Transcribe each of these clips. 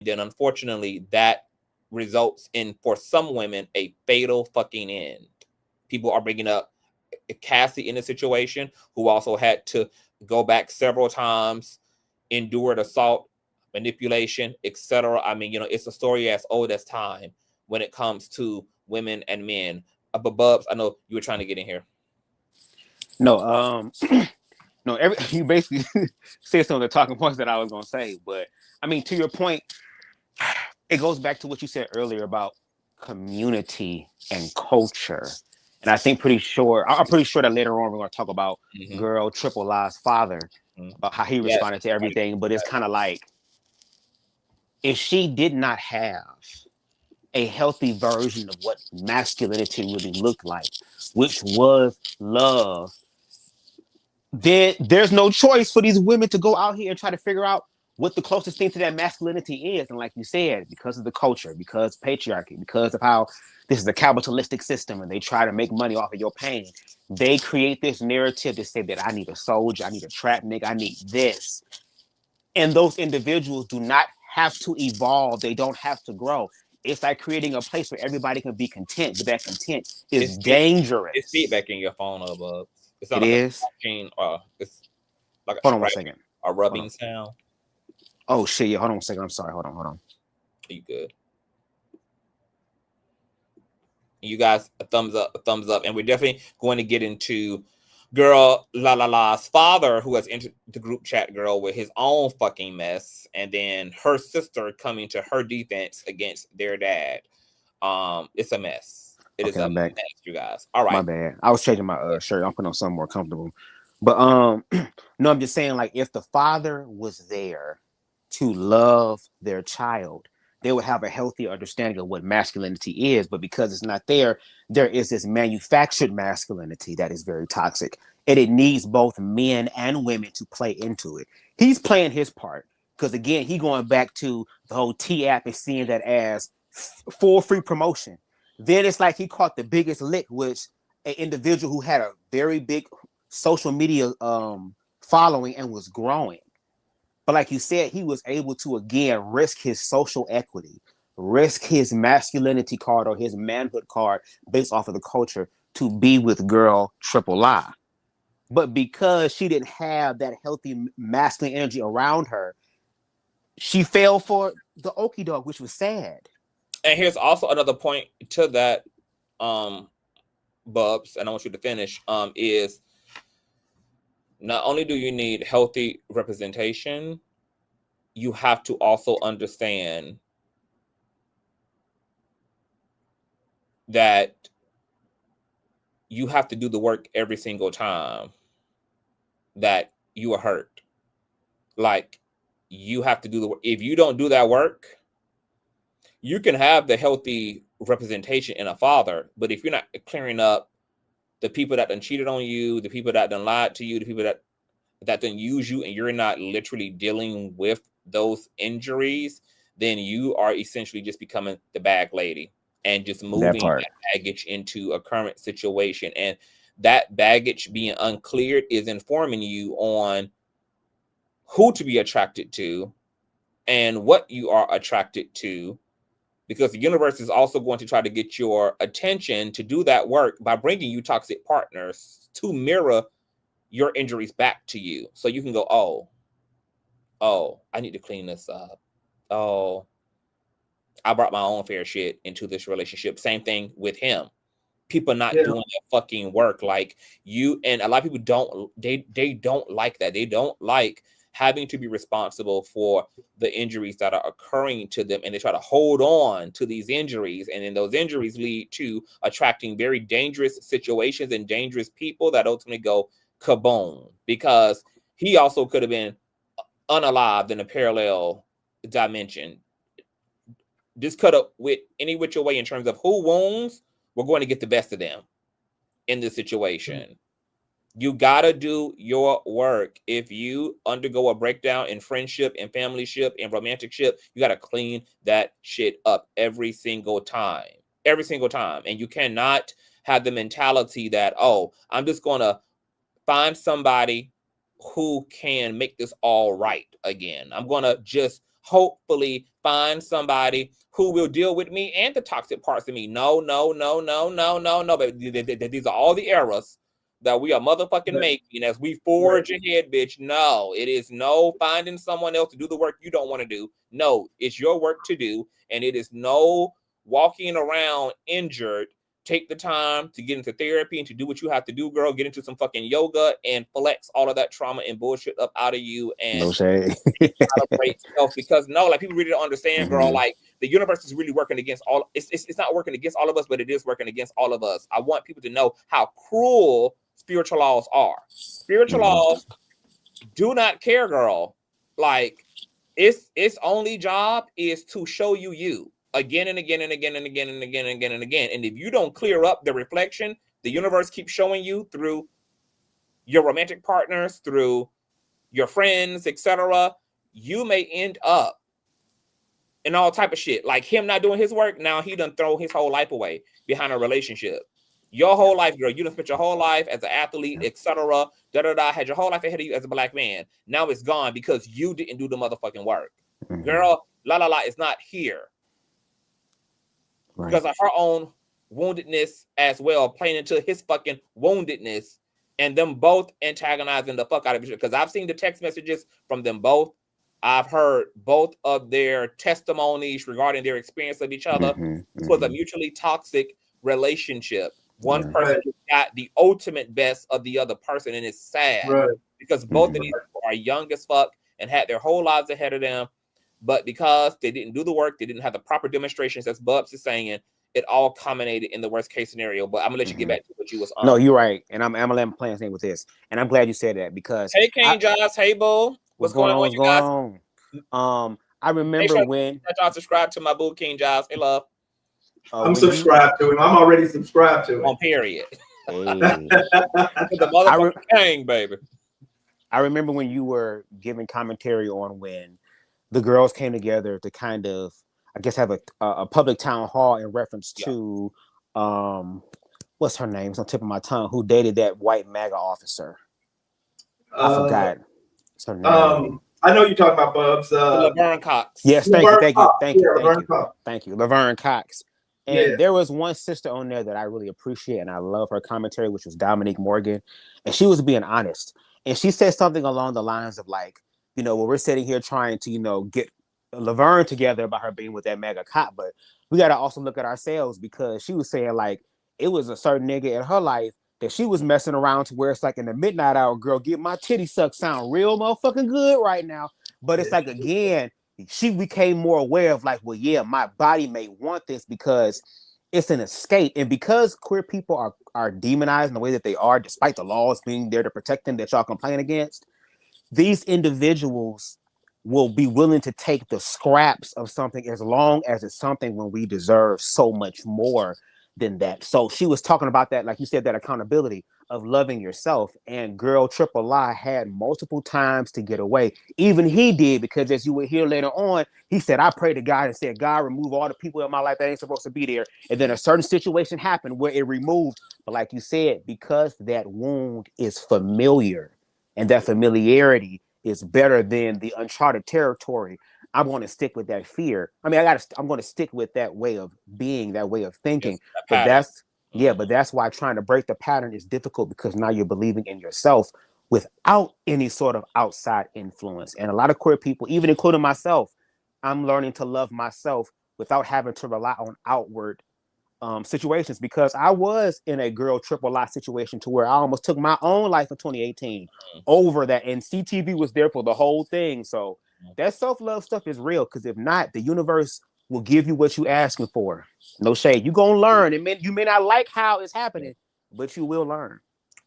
then unfortunately that results in, for some women, a fatal fucking end. People are bringing up Cassie in a situation, who also had to go back several times, endured assault, manipulation, etc. I mean, it's a story as old as time when it comes to women and men. But Bubs, I know you were trying to get in here. No, no, you basically said some of the talking points that I was gonna say, but I mean, to your point, it goes back to what you said earlier about community and culture. And I'm pretty sure that later on we're gonna talk about Mm-hmm. Girllalala's father, Mm-hmm. about how he Yes. responded to everything. But it's kind of like, if she did not have a healthy version of what masculinity really looked like, which was love, then there's no choice for these women to go out here and try to figure out what the closest thing to that masculinity is. And like you said, because of the culture, because of patriarchy, because of how this is a capitalistic system and they try to make money off of your pain, they create this narrative to say that I need a soldier, I need a trap nigga, I need this. And those individuals do not have to evolve, they don't have to grow. It's like creating a place where everybody can be content, but that content is It's dangerous. feedback in your phone, Bubs. It's not It like a is. scratching, it's like a Hold on one scratching second. or Hold rubbing on. sound. Oh shit! Yeah, hold on a second. I'm sorry. Hold on. Are you good? You guys, a thumbs up, and we're definitely going to get into Girllalala's father, who has entered the group chat, girl, with his own fucking mess, and then her sister coming to her defense against their dad. It's a mess. It is Okay, a I'm back. mess, you guys. All My right. bad. I was changing my shirt. I'm putting on something more comfortable. But no, I'm just saying, like, if the father was there to love their child, they would have a healthy understanding of what masculinity is. But because it's not there, there is this manufactured masculinity that is very toxic. And it needs both men and women to play into it. He's playing his part. Because again, he going back to the whole T app and seeing that as full free promotion. Then it's like he caught the biggest lick, which an individual who had a very big social media following and was growing. But like you said, he was able to again risk his social equity, risk his masculinity card or his manhood card based off of the culture to be with girl Triple I. But because she didn't have that healthy masculine energy around her, she fell for the okie dog, which was sad. And here's also another point to that, um, Bubs, and I want you to finish. Is not only do you need healthy representation, you have to also understand that you have to do the work every single time that you are hurt. Like, you have to do the work. If you don't do that work, you can have the healthy representation in a father, but if you're not clearing up the people that done cheated on you, the people that done lied to you, the people that done use you, and you're not literally dealing with those injuries, then you are essentially just becoming the bag lady and just That moving part. that baggage into a current situation. And that baggage being uncleared is informing you on who to be attracted to and what you are attracted to, because the universe is also going to try to get your attention to do that work by bringing you toxic partners to mirror your injuries back to you, so you can go, oh, I need to clean this up. Oh, I brought my own fair shit into this relationship. Same thing with him. People not Yeah. doing their fucking work. Like, you, and a lot of people they don't like that. They don't like having to be responsible for the injuries that are occurring to them, and they try to hold on to these injuries, and then those injuries lead to attracting very dangerous situations and dangerous people that ultimately go kaboom, because he also could have been unalived in a parallel dimension. This cut up with any which way in terms of who wounds, we're going to get the best of them in this situation. You gotta do your work. If you undergo a breakdown in friendship, in family ship, in romantic ship, you gotta clean that shit up every single time. Every single time. And you cannot have the mentality that, oh, I'm just gonna find somebody who can make this all right again. I'm gonna just hopefully find somebody who will deal with me and the toxic parts of me. No, baby. These are all the errors that we are motherfucking making as we forge ahead, bitch. No, it is no finding someone else to do the work you don't want to do. No, it's your work to do. And it is no walking around injured. Take the time to get into therapy and to do what you have to do, girl. Get into some fucking yoga and flex all of that trauma and bullshit up out of you and no shade. celebrate self. Because no, like people really don't understand, girl. Like the universe is really working against all. It's not working against all of us, but it is working against all of us. I want people to know how cruel spiritual laws are. Spiritual laws do not care, girl. Like its only job is to show you again and again and again and again and again and again and again. And if you don't clear up the reflection, the universe keeps showing you through your romantic partners, through your friends, etc. You may end up in all type of shit. Like him not doing his work, now he done throw his whole life away behind a relationship. Your whole life, girl, you done spent your whole life as an athlete, etc. Had your whole life ahead of you as a black man. Now it's gone because you didn't do the motherfucking work. Girl, La is not here because of her own woundedness as well, playing into his fucking woundedness, and them both antagonizing the fuck out of each other. Because I've seen the text messages from them both. I've heard both of their testimonies regarding their experience of each other. This was a mutually toxic relationship. One person got the ultimate best of the other person, and it's sad because both of these people are young as fuck and had their whole lives ahead of them. But because they didn't do the work, they didn't have the proper demonstrations, as Bubz is saying, it all culminated in the worst case scenario. But I'm gonna let you get back to what you was on. No, you're right, and I'm gonna let him play his name with this, and I'm glad you said that because hey, King Josh, hey, Boo, what's going on? What's going on? I remember when y'all subscribe to my boo, King Josh. Hey, love. I'm subscribed to him. I'm already subscribed to him. On period. Hey. The motherfucking king, baby. I remember when you were giving commentary on when the girls came together to kind of, I guess, have a public town hall in reference to, what's her name? It's on the tip of my tongue. Who dated that white MAGA officer? I forgot. What's her name? I know you're talking about Bubz. Laverne Cox. Yes, thank you, Laverne Cox. And Yeah. there was one sister on there that I really appreciate and I love her commentary, which was Dominique Morgan. And she was being honest. And she said something along the lines of like, you know, when we're sitting here trying to, you know, get Laverne together about her being with that MAGA cop, but we got to also look at ourselves because she was saying like it was a certain nigga in her life that she was messing around to where it's like in the midnight hour, girl, get my titty suck sound real motherfucking good right now. But it's like, again, she became more aware of like, well, yeah, my body may want this because it's an escape. And because queer people are demonized in the way that they are, despite the laws being there to protect them that y'all complain against, these individuals will be willing to take the scraps of something as long as it's something when we deserve so much more than that. So she was talking about that, like you said, that accountability of loving yourself. And Girllalala had multiple times to get away. Even he did, because as you will hear later on, he said, I prayed to God and said, God, remove all the people in my life that ain't supposed to be there. And then a certain situation happened where it removed. But like you said, because that wound is familiar and that familiarity is better than the uncharted territory, I'm going to stick with that fear. I mean, I'm going to stick with that way of being, that way of thinking. But that's why trying to break the pattern is difficult, because now you're believing in yourself without any sort of outside influence. And a lot of queer people, even including myself, I'm learning to love myself without having to rely on outward situations, because I was in a Girllalala situation to where I almost took my own life in 2018 over that, and CTV was there for the whole thing. So that self-love stuff is real, because if not, the universe will give you what you're asking for. No shade. You're going to learn. You may not like how it's happening, but you will learn.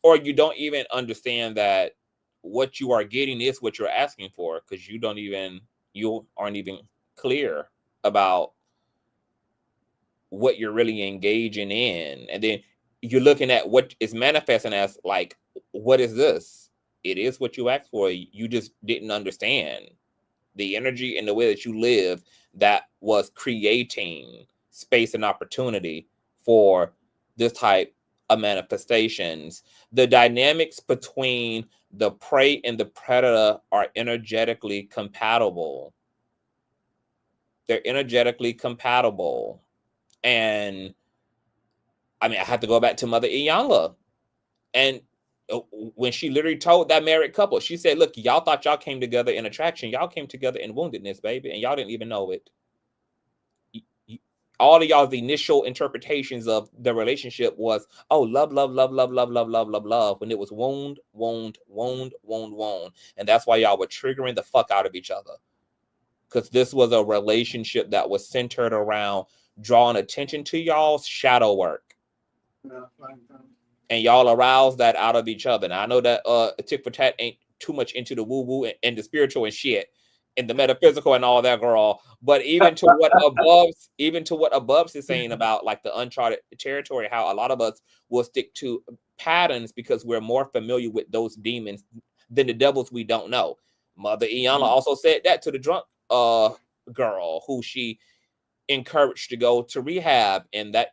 Or you don't even understand that what you are getting is what you're asking for, because you aren't even clear about what you're really engaging in. And then you're looking at what is manifesting as like, what is this? It is what you asked for. You just didn't understand the energy and the way that you live that was creating space and opportunity for this type of manifestations. The dynamics between the prey and the predator are energetically compatible. They're energetically compatible. And I mean, I have to go back to Mother Iyanla. And when she literally told that married couple, she said, look, y'all thought y'all came together in attraction. Y'all came together in woundedness, baby. And y'all didn't even know it. All of y'all's initial interpretations of the relationship was, oh, love, love, love, love, love, love, love, love, love, when it was wound, wound, wound, wound, wound. And that's why y'all were triggering the fuck out of each other. Because this was a relationship that was centered around drawing attention to y'all's shadow work. And y'all aroused that out of each other. Now, I know that Tick for Tat ain't too much into the woo-woo and the spiritual and shit, and the metaphysical and all that, girl. But even to what Bubz is saying about like the uncharted territory, how a lot of us will stick to patterns because we're more familiar with those demons than the devils we don't know. Mother Iyanla also said that to the drunk girl who she encouraged to go to rehab, and that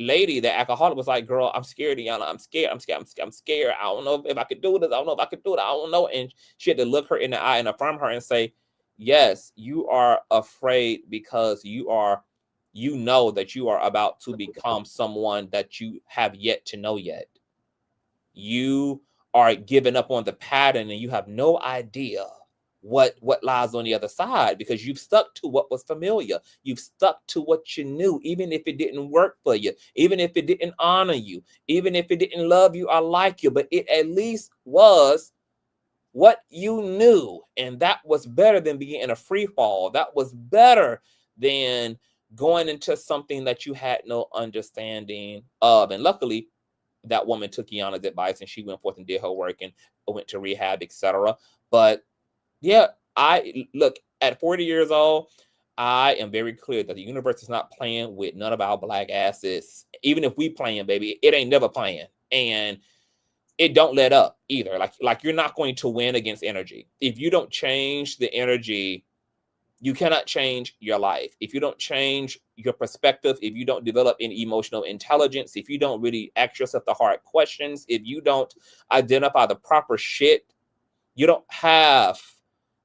lady, the alcoholic, was like, girl, I'm scared, Iyanla. I'm scared. I don't know if I could do this. I don't know if I could do it. I don't know. And she had to look her in the eye and affirm her and say, yes, you are afraid because you know that you are about to become someone that you have yet to know yet. You are giving up on the pattern and you have no idea what lies on the other side because you've stuck to what was familiar. You've stuck to what you knew, even if it didn't work for you, even if it didn't honor you, even if it didn't love you or like you, but it at least was what you knew. And that was better than being in a free fall. That was better than going into something that you had no understanding of. And luckily, that woman took Iyanla's advice and she went forth and did her work and went to rehab, etc. But yeah, I look at 40 years old, I am very clear that the universe is not playing with none of our black asses. Even if we playing, baby, it ain't never playing. And it don't let up either. Like you're not going to win against energy. If you don't change the energy, you cannot change your life. If you don't change your perspective, if you don't develop an emotional intelligence, if you don't really ask yourself the hard questions, if you don't identify the proper shit, you don't have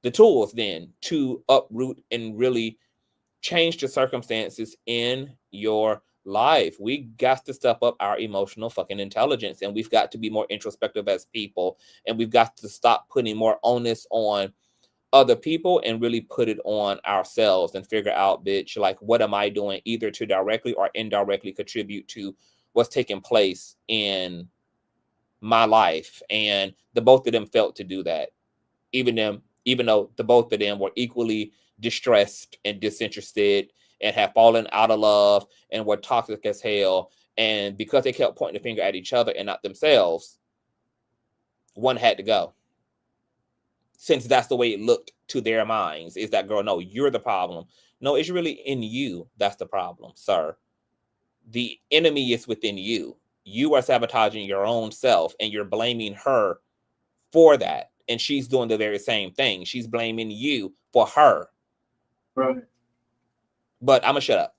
the tools then to uproot and really change the circumstances in your life. We got to step up our emotional fucking intelligence, and we've got to be more introspective as people, and we've got to stop putting more onus on other people and really put it on ourselves and figure out, bitch, like, what am I doing either to directly or indirectly contribute to what's taking place in my life. And the both of them felt to do that, even though the both of them were equally distressed and disinterested and have fallen out of love and were toxic as hell. And because they kept pointing the finger at each other and not themselves, one had to go. Since that's the way it looked to their minds, is that, girl, no, you're the problem. No, it's really in you that's the problem, sir. The enemy is within you. You are sabotaging your own self and you're blaming her for that. And she's doing the very same thing. She's blaming you for her. Right. But I'm gonna shut up.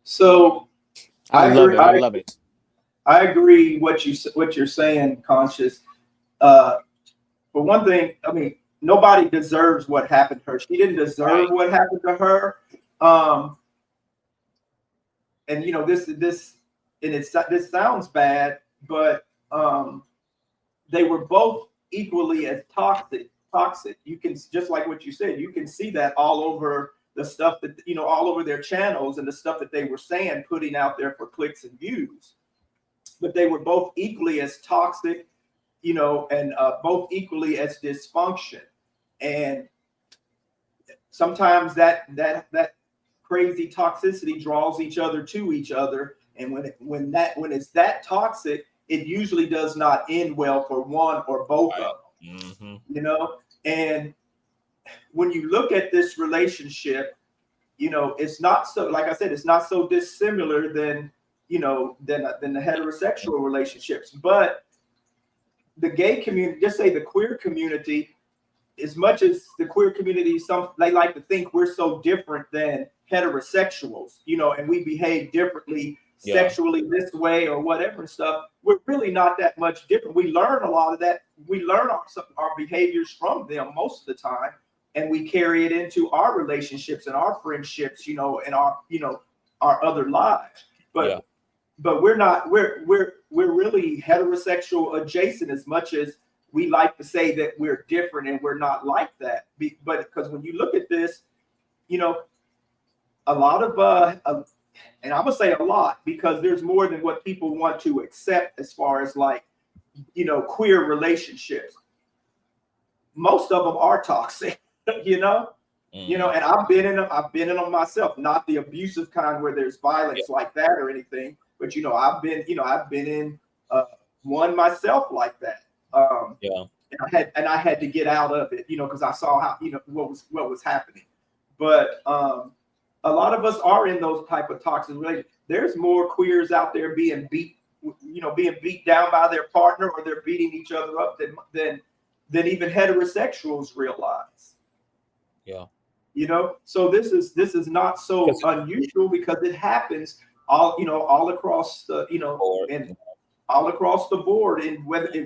So I love it. I love it. I agree what you're saying, Conscious. For one thing, I mean, nobody deserves what happened to her. She didn't deserve what happened to her. And you know, this sounds bad, but they were both equally as toxic. You can, just like what you said, you can see that all over the stuff that, you know, all over their channels and the stuff that they were saying, putting out there for clicks and views. But they were both equally as toxic, you know, and both equally as dysfunction. And sometimes that crazy toxicity draws each other to each other. And when it's that toxic, it usually does not end well for one or both of them. Mm-hmm. You know, and when you look at this relationship, you know, it's not so, like I said, it's not so dissimilar than, you know, than the heterosexual relationships. But the gay community, just say the queer community, as much as the queer community, they like to think we're so different than heterosexuals, you know, and we behave differently sexually this way or whatever and stuff. We're really not that much different. We learn a lot of that. We learn our behaviors from them most of the time. and we carry it into our relationships and our friendships, you know, and our, you know, our other lives. But we're not, we're really heterosexual adjacent, as much as we like to say that we're different and we're not like that. But because when you look at this, you know, a lot of and I would say a lot, because there's more than what people want to accept as far as, like, you know, queer relationships. Most of them are toxic, you know. You know, and I've been in them myself, not the abusive kind where there's violence like that or anything, but you know, I've been in one myself like that. And I had to get out of it, you know, because I saw how, you know, what was happening. But a lot of us are in those type of toxic relationships. There's more queers out there being beat down by their partner, or they're beating each other up than even heterosexuals realize. Yeah. You know, so this is not so unusual, because it happens all across the, you know, and all across the board, and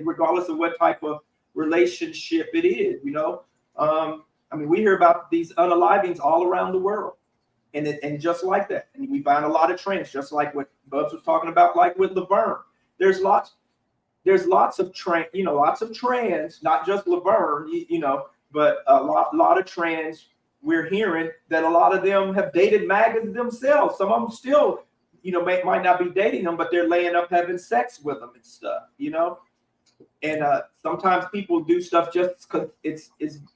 regardless of what type of relationship it is, you know. I mean, we hear about these unalivings all around the world, and just like that, and we find a lot of trends, just like what Bubz was talking about, like with Laverne. There's lots of trans, not just Laverne, you know, but a lot of trans. We're hearing that a lot of them have dated MAGAs themselves. Some of them still, you know, might not be dating them, but they're laying up having sex with them and stuff, you know. And sometimes people do stuff just because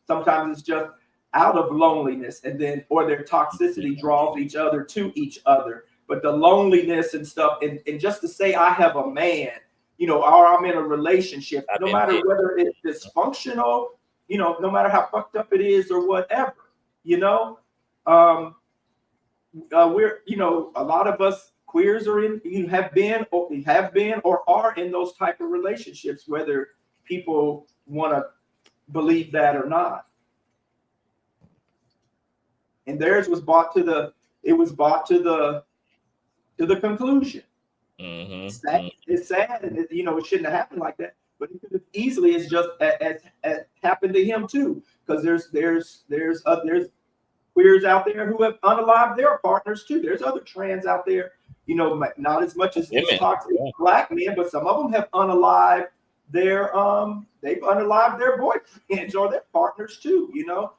sometimes it's just out of loneliness, and then, or their toxicity draws each other to each other. But the loneliness and stuff, and just to say I have a man, you know, or I'm in a relationship, no matter whether it's dysfunctional, you know, no matter how fucked up it is or whatever. You know, we're, you know, a lot of us queers are have been or are in those type of relationships, whether people want to believe that or not. And theirs was brought to the conclusion. It's sad, and you know, it shouldn't have happened like that. But it could have easily as just as happened to him too, because there's queers out there who have unalived their partners too. There's other trans out there, you know, not as much as these toxic black men, but some of them have unalived their boyfriends or their partners too, you know.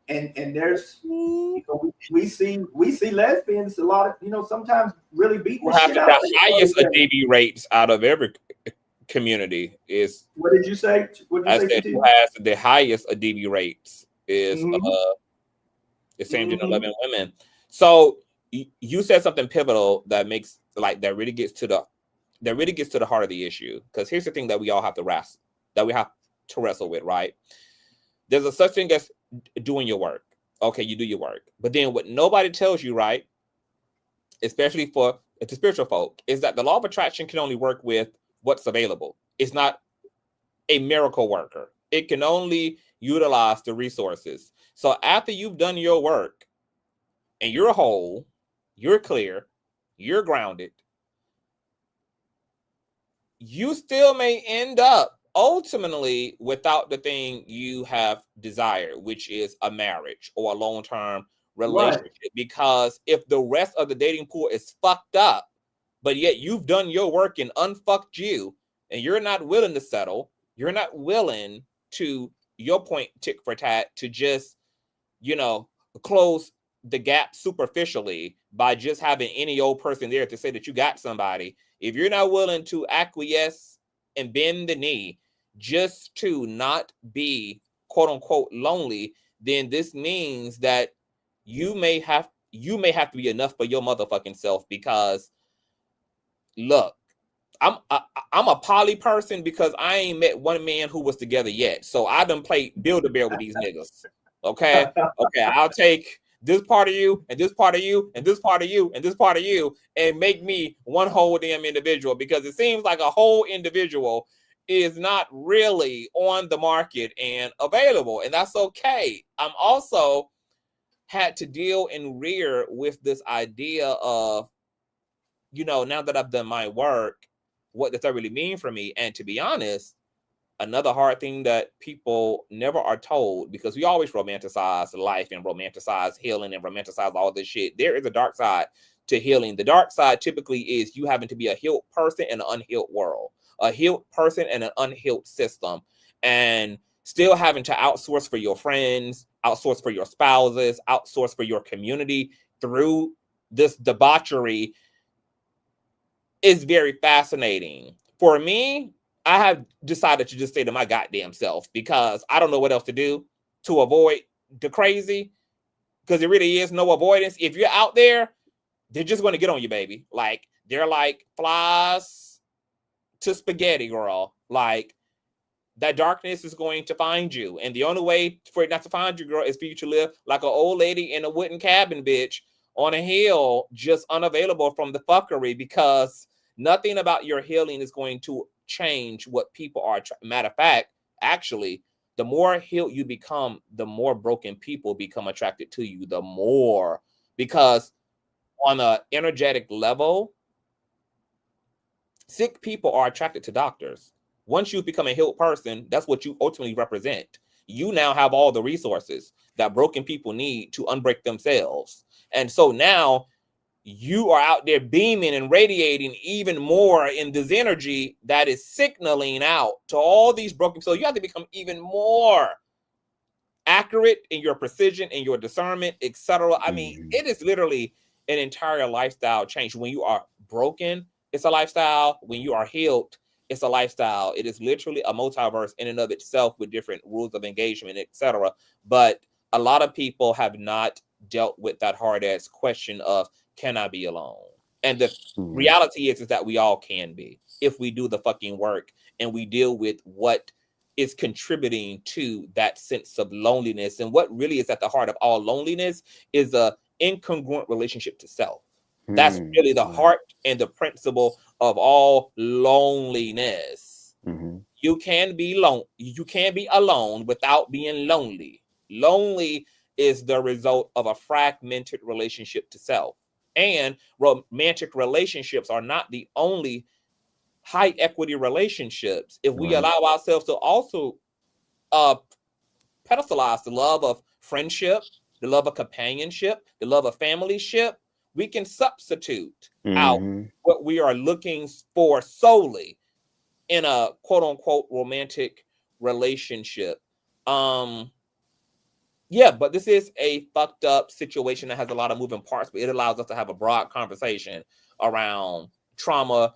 And there's, you know, we see lesbians a lot of, you know, sometimes really beat the shit out of the highest DV rates out of every community is. What did you say? I said who has the highest DV rates is the same gender loving women. So you said something pivotal that makes, like, that really gets to the heart of the issue. Because here's the thing that we all have to wrestle with, right? There's a such thing as doing your work. Okay, you do your work, but then what nobody tells you, right, especially for the spiritual folk, is that the law of attraction can only work with what's available. It's not a miracle worker. It can only utilize the resources. So after you've done your work and you're whole, you're clear, you're grounded, you still may end up ultimately without the thing you have desired, which is a marriage or a long-term relationship. Right. Because if the rest of the dating pool is fucked up, but yet you've done your work and unfucked you, and you're not willing to settle, you're not willing to, your point, tick for tat, to just, you know, close the gap superficially by just having any old person there to say that you got somebody. If you're not willing to acquiesce and bend the knee just to not be quote unquote lonely, then this means that you may have to be enough for your motherfucking self. Because look, I'm a poly person because I ain't met one man who was together yet. So I done played Build-A-Bear with these niggas. Okay, I'll take this part of you and this part of you and this part of you and this part of you and make me one whole damn individual, because it seems like a whole individual is not really on the market and available, and that's okay. I'm also had to deal and rear with this idea of, you know, now that I've done my work, what does that really mean for me? And to be honest, another hard thing that people never are told, because we always romanticize life and romanticize healing and romanticize all this shit. There is a dark side to healing. The dark side typically is you having to be a healed person in an unhealed world, a healed person in an unhealed system, and still having to outsource for your friends, outsource for your spouses, outsource for your community through this debauchery is very fascinating. For me, I have decided to just stay to my goddamn self because I don't know what else to do to avoid the crazy, because there really is no avoidance. If you're out there, they're just going to get on you, baby. Like, they're like flies to spaghetti, girl. Like, that darkness is going to find you. And the only way for it not to find you, girl, is for you to live like an old lady in a wooden cabin, bitch, on a hill, just unavailable from the fuckery, because nothing about your healing is going to change what people are. Matter of fact, actually, the more healed you become, the more broken people become attracted to you, the more. Because on an energetic level, sick people are attracted to doctors. Once you become a healed person, that's what you ultimately represent. You now have all the resources that broken people need to unbreak themselves. And so now you are out there beaming and radiating even more in this energy that is signaling out to all these broken. So you have to become even more accurate in your precision, in your discernment, etc. I mean, it is literally an entire lifestyle change. When you are broken, it's a lifestyle. When you are healed, it's a lifestyle. It is literally a multiverse in and of itself with different rules of engagement, etc. But a lot of people have not dealt with that hard-ass question of, can I be alone? And the reality is that we all can be, if we do the fucking work and we deal with what is contributing to that sense of loneliness. And what really is at the heart of all loneliness is a incongruent relationship to self. That's really the heart and the principle of all loneliness. You can be alone without being lonely. Lonely is the result of a fragmented relationship to self. And romantic relationships are not the only high equity relationships. If we allow ourselves to also pedestalize the love of friendship, the love of companionship, the love of familyship, we can substitute out what we are looking for solely in a quote unquote romantic relationship. Yeah, but this is a fucked up situation that has a lot of moving parts, but it allows us to have a broad conversation around trauma,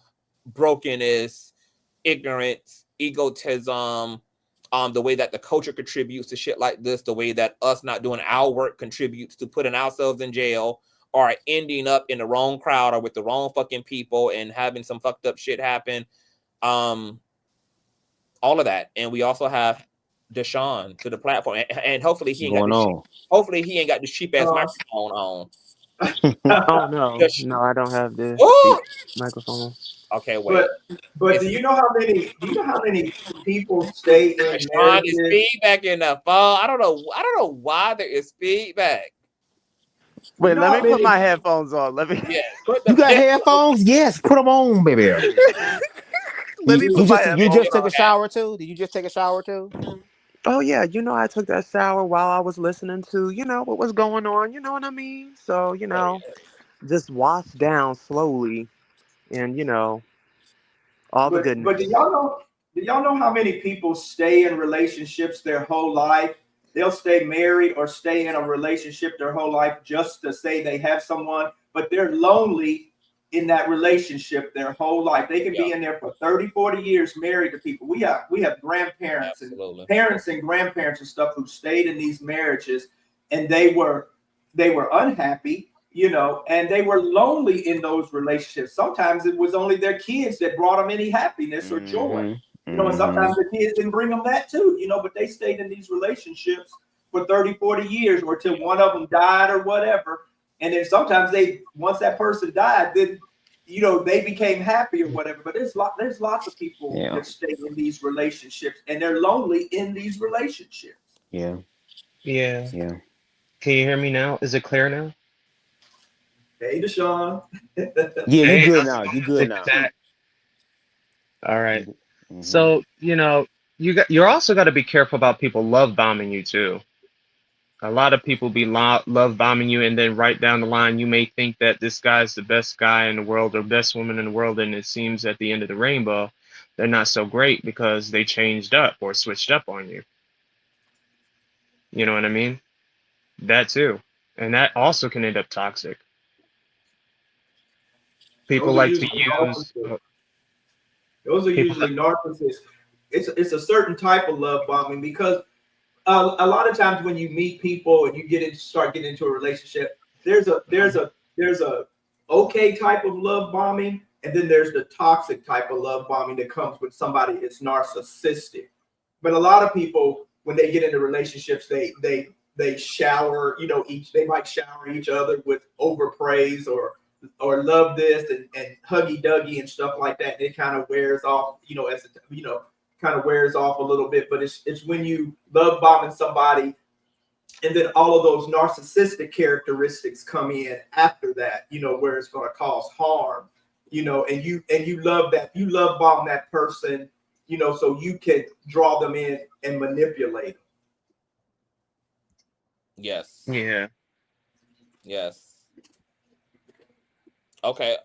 brokenness, ignorance, egotism, the way that the culture contributes to shit like this, the way that us not doing our work contributes to putting ourselves in jail or ending up in the wrong crowd or with the wrong fucking people and having some fucked up shit happen. All of that. And we also have Deshaun to the platform, and hopefully he ain't got this cheap ass microphone on. Oh no, no, I don't have this microphone. Okay, wait. But do you know how many people stay in marriages? There's feedback in the phone. I don't know why there is feedback. Wait, let me put my headphones on. Let me. Yeah, you got headphones? Yes, put them on, baby. Let me put my headphones on. You just took a shower too? Did you just take a shower too? Oh yeah, I took that shower while I was listening to, what was going on. You know what I mean? So, just wash down slowly, and all the goodness. But do y'all know how many people stay in relationships their whole life? They'll stay married or stay in a relationship their whole life just to say they have someone, but they're lonely in that relationship their whole life. They can be in there for 30, 40 years married to people. We have grandparents and parents and grandparents and stuff who stayed in these marriages, and they were unhappy, and they were lonely in those relationships. Sometimes it was only their kids that brought them any happiness or joy. And sometimes the kids didn't bring them that too, but they stayed in these relationships for 30, 40 years or till one of them died or whatever. And then sometimes once that person died, then, they became happy or whatever. But there's lots of people that stay in these relationships and they're lonely in these relationships. Yeah. Can you hear me now? Is it clear now? Hey, Deshaun. Yeah, you good now. You good now. All right. So, you're also got to be careful about people love bombing you too. A lot of people be love bombing you, and then right down the line, you may think that this guy's the best guy in the world or best woman in the world, and it seems at the end of the rainbow, they're not so great because they changed up or switched up on you. You know what I mean? That too, and that also can end up toxic. People Those are like to usually use narcissists. Those are people. usually narcissists. It's a certain type of love bombing because a lot of times when you meet people and you start getting into a relationship, there's a okay type of love bombing, and then there's the toxic type of love bombing that comes with somebody that's narcissistic. But a lot of people, when they get into relationships, they shower, they might shower each other with overpraise or love this and huggy duggy and stuff like that. It kind of wears off, kind of wears off a little bit. But it's when you love bombing somebody and then all of those narcissistic characteristics come in after that, where it's going to cause harm, and you love bomb that person, so you can draw them in and manipulate them. Yes. Yeah. Yes. Okay.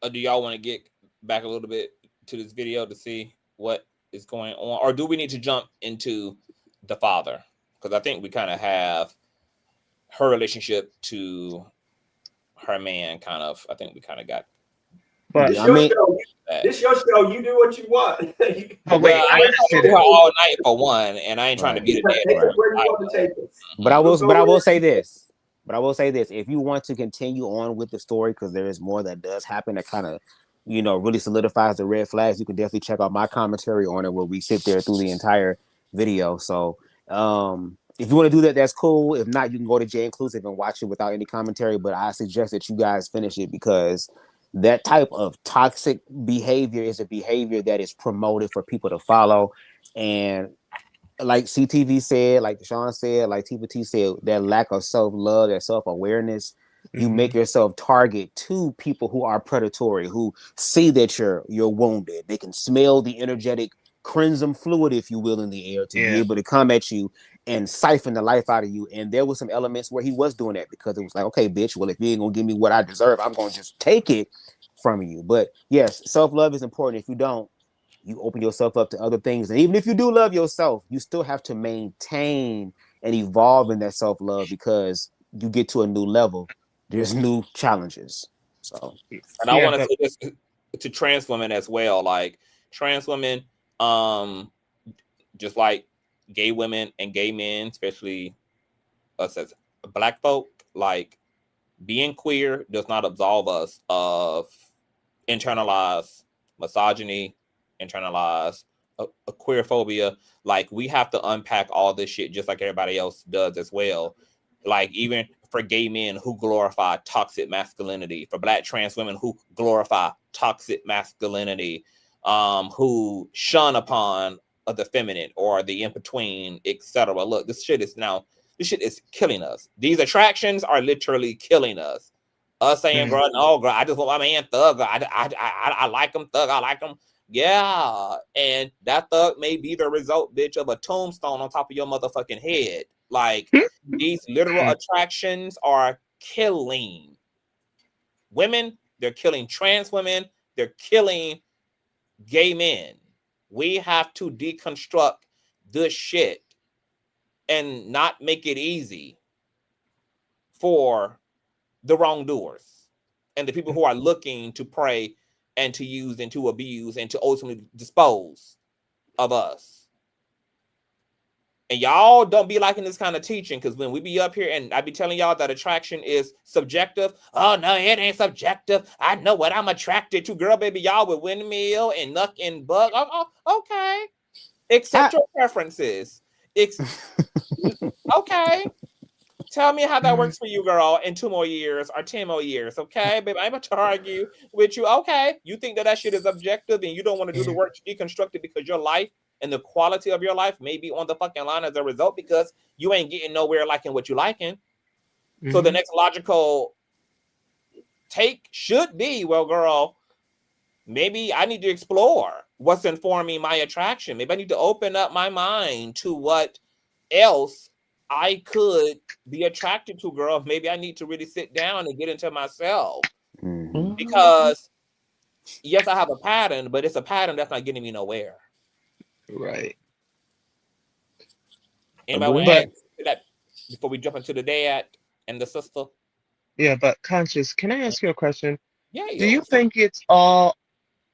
Do y'all want to get back a little bit to this video to see what is going on, or do we need to jump into the father? Because I think we kind of have her relationship to her man. I think we kind of got. But This your show. This your show. You do what you want. But wait, I ain't trying to do her all night for one, and I ain't trying to beat it dead. But I will say this. If you want to continue on with the story, because there is more that does happen that kind of, really solidifies the red flags, you can definitely check out my commentary on it where we sit there through the entire video. So if you want to do that, that's cool. If not, you can go to J Inclusive and watch it without any commentary. But I suggest that you guys finish it because that type of toxic behavior is a behavior that is promoted for people to follow. And like CTV said, like Sean said, like T said, that lack of self-love, that self-awareness, you make yourself target to people who are predatory, who see that you're wounded. They can smell the energetic crimson fluid, if you will, in the air to be able to come at you and siphon the life out of you. And there was some elements where he was doing that because it was like, okay, bitch, well, if you ain't gonna give me what I deserve, I'm gonna just take it from you. But yes, self-love is important. If you don't, you open yourself up to other things. And even if you do love yourself, you still have to maintain and evolve in that self-love because you get to a new level. There's new challenges. So, and I want to say this to trans women as well. Like trans women, just like gay women and gay men, especially us as Black folk, like being queer does not absolve us of internalized misogyny, internalized a queer phobia. Like we have to unpack all this shit just like everybody else does as well. Like even for gay men who glorify toxic masculinity, for Black trans women who glorify toxic masculinity, who shun upon the feminine or the in between, etc. Look, this shit is killing us. These attractions are literally killing us. Us saying, girl, no, girl, I just want my man thug. I like him thug. I like him. Yeah. And that thug may be the result, bitch, of a tombstone on top of your motherfucking head. Like these literal attractions are killing women. They're killing trans women. They're killing gay men. We have to deconstruct this shit and not make it easy for the wrongdoers and the people who are looking to prey and to use and to abuse and to ultimately dispose of us. And y'all don't be liking this kind of teaching, because when we be up here and I be telling y'all that attraction is subjective. Oh no, it ain't subjective. I know what I'm attracted to. Girl, baby, y'all with windmill and nuck and bug. Oh, okay. Accept your preferences. Okay. Tell me how that works for you, girl, in 2 more years or 10 more years, okay? Baby, I'm about to argue with you. Okay, you think that shit is objective and you don't want to do the work to deconstruct it because your life and the quality of your life may be on the fucking line as a result because you ain't getting nowhere liking what you liking. So the next logical take should be, well, girl, maybe I need to explore what's informing my attraction. Maybe I need to open up my mind to what else I could be attracted to, girl. Maybe I need to really sit down and get into myself. Mhm. Because yes, I have a pattern, but it's a pattern that's not getting me nowhere. Right. Anybody want to But add to that before we jump into the dad and the sister? yeah, but Conscious, can I ask you a question? Yeah, Do you yo. think it's all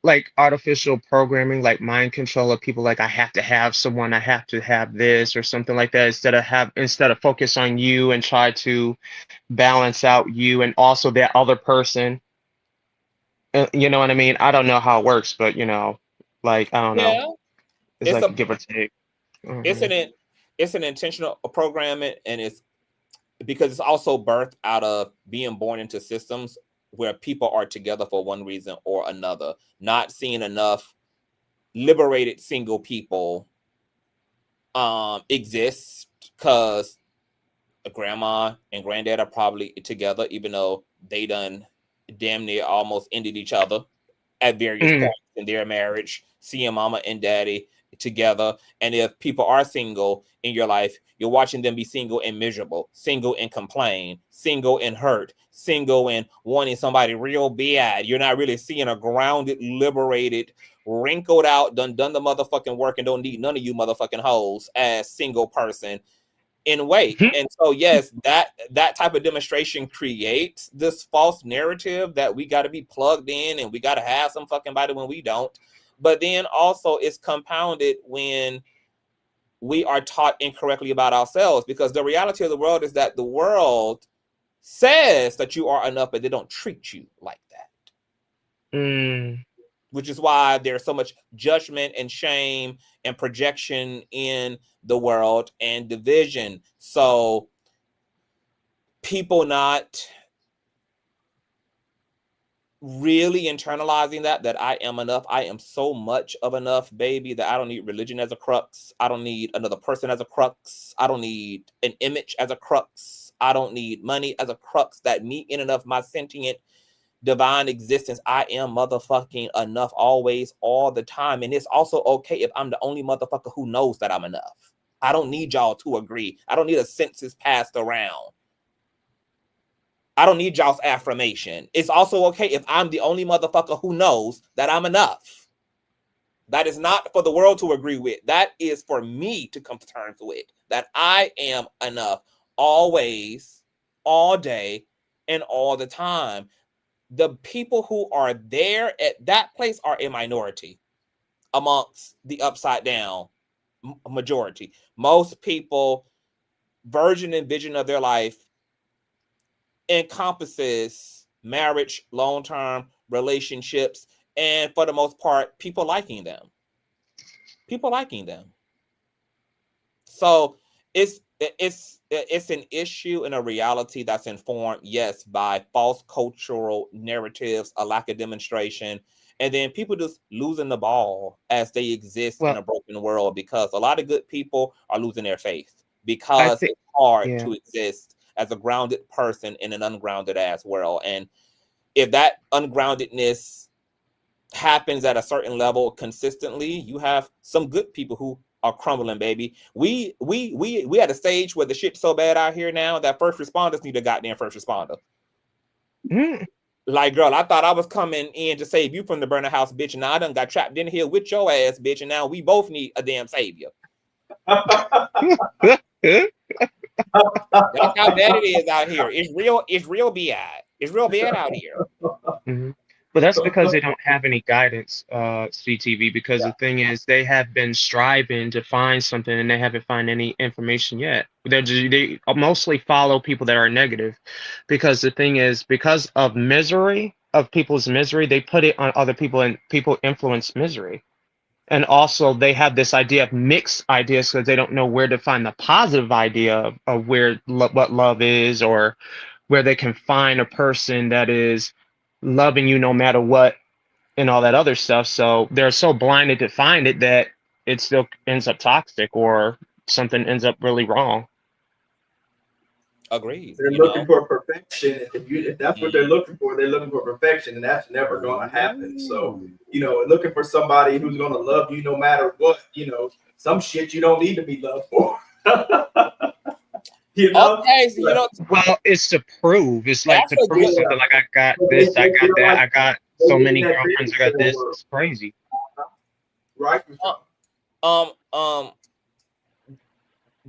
like artificial programming, like mind control of people, like I have to have someone, I have to have this or something like that, instead of focus on you and try to balance out you and also that other person? You know what I mean? I don't know how it works, but like I don't know. Yeah, It's it's like a a give or take. it's Hmm. an it's an intentional programming, and it's because it's also birthed out of being born into systems where people are together for one reason or another, not seeing enough liberated single people exist because grandma and granddad are probably together, even though they done damn near almost ended each other at various Mm. points in their marriage, seeing mama and daddy together. And if people are single in your life, you're watching them be single and miserable, single and complain, single and hurt, single and wanting somebody real bad. You're not really seeing a grounded, liberated, wrinkled out, done the motherfucking work and don't need none of you motherfucking hoes as single person in wait. And so yes, that type of demonstration creates this false narrative that we got to be plugged in and we got to have some fucking body when we don't. But then also it's compounded when we are taught incorrectly about ourselves, because the reality of the world is that the world says that you are enough, but they don't treat you like that. Mm. Which is why there's so much judgment and shame and projection in the world and division. So people not really internalizing that I am enough. I am so much of enough, baby, that I don't need religion as a crux. I don't need another person as a crux. I don't need an image as a crux. I don't need money as a crux. That me in and of my sentient divine existence, I am motherfucking enough always, all the time. And it's also okay if I'm the only motherfucker who knows that I'm enough. I don't need y'all to agree. I don't need a census passed around. I don't need y'all's affirmation. It's also okay if I'm the only motherfucker who knows that I'm enough. That is not for the world to agree with. That is for me to come to terms with. That I am enough always, all day, and all the time. The people who are there at that place are a minority amongst the upside down majority. Most people, version and vision of their life encompasses marriage, long-term relationships, and for the most part, people liking them. People liking them. So it's an issue and a reality that's informed, yes, by false cultural narratives, a lack of demonstration, and then people just losing the ball as they exist in Well, a broken world, because a lot of good people are losing their faith I because think, it's hard yeah. to exist as a grounded person in an ungrounded ass world. And if that ungroundedness happens at a certain level consistently, you have some good people who are crumbling, baby. We at a stage where the shit's so bad out here now that first responders need a goddamn first responder. Mm. Like, girl, I thought I was coming in to save you from the burner house, bitch, and now I done got trapped in here with your ass, bitch, and now we both need a damn savior. That's how bad it is out here. It's real BI. It's real bad out here. Mhm. But that's because they don't have any guidance, CTV, because Yeah. the thing is they have been striving to find something and they haven't found any information yet. They mostly follow people that are negative, because the thing is, because of misery, of people's misery, they put it on other people and people influence misery. And also they have this idea of mixed ideas because they don't know where to find the positive idea of what love is, or where they can find a person that is loving you no matter what and all that other stuff. So they're so blinded to find it that it still ends up toxic or something ends up really wrong. Agreed. They're looking for perfection. If that's what they're looking for perfection, and that's never going to happen. So, looking for somebody who's going to love you no matter what, some shit you don't need to be loved for. Okay, so well, it's to prove. It's like that's to a prove good something. Like I got this, I got that, I got so many girlfriends, I got this. It's crazy. Right?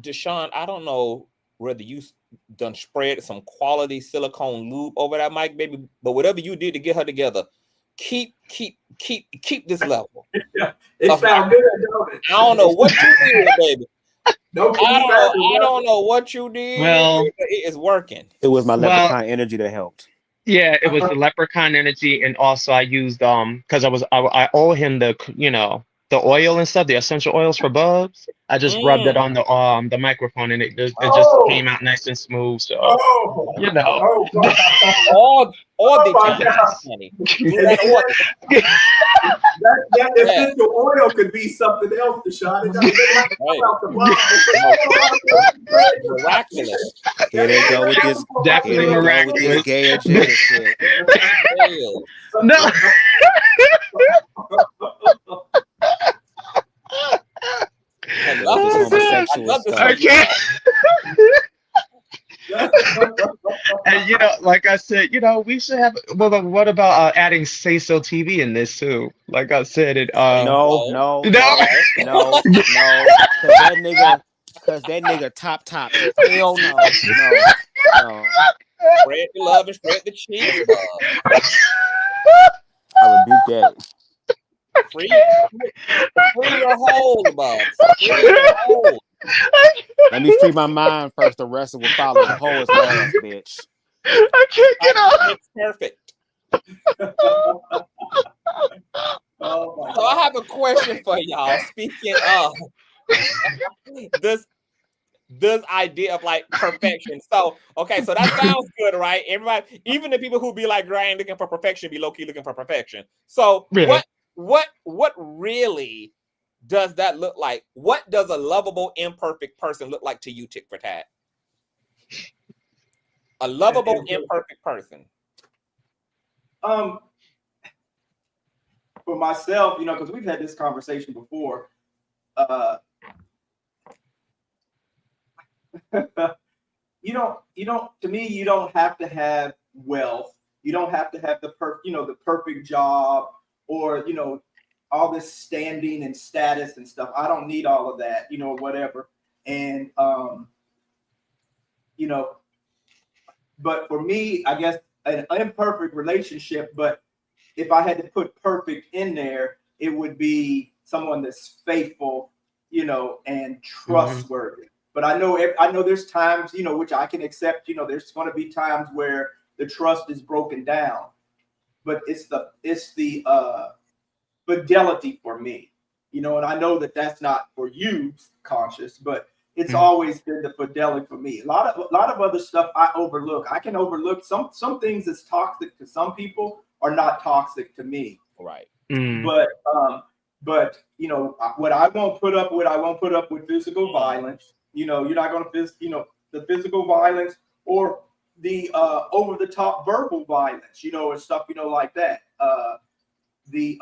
Deshaun, I don't know whether you done spread some quality silicone lube over that mic, baby, but whatever you did to get her together, keep this level. Yeah, it sounds good, don't it? I don't know what you did, baby. I don't know what you did. Well, it is working. It was my leprechaun energy that helped. Yeah, it was the leprechaun energy, and also I used because I owe him the oil and stuff, the essential oils for Bubz. I just rubbed it on the microphone, and it just came out nice and smooth. So all the honey. That essential oil could be something else, Deshaun. Miraculous. Here they go with this. Definitely miraculous. With this gay agenda shit. No. I can't. And like I said, we should have. Well, what about adding Say So TV in this too? Like I said, it. No. Cause that nigga top. Hell no. Spread the love and spread the cheese. I rebuke that. Free your hole, Bubz. Free your hole. Let me free my mind first. The rest will follow. The whole is last, bitch. I can't get off. It's perfect. So I have a question for y'all. Speaking of this idea of like perfection. So so that sounds good, right? Everybody, even the people who be like, "I ain't looking for perfection," be low key looking for perfection. So what really does that look like? What does a lovable, imperfect person look like to you, Tick for Tat? A lovable, imperfect person. For myself, because we've had this conversation before. To me, you don't have to have wealth. You don't have to have the perfect job or, all this standing and status and stuff. I don't need all of that, whatever. And, but for me, I guess an imperfect relationship, but if I had to put perfect in there, it would be someone that's faithful, and trustworthy. Mm-hmm. But I know there's times, which I can accept, there's going to be times where the trust is broken down, but it's the fidelity for me, and I know that that's not for you, Conscious, but it's always been the fidelity for me. A lot of other stuff I overlook. I can overlook some things that's toxic to some people are not toxic to me. Right. But what I won't put up with, I won't put up with physical violence. You're not going to the physical violence or the over the top verbal violence, and stuff, like that. The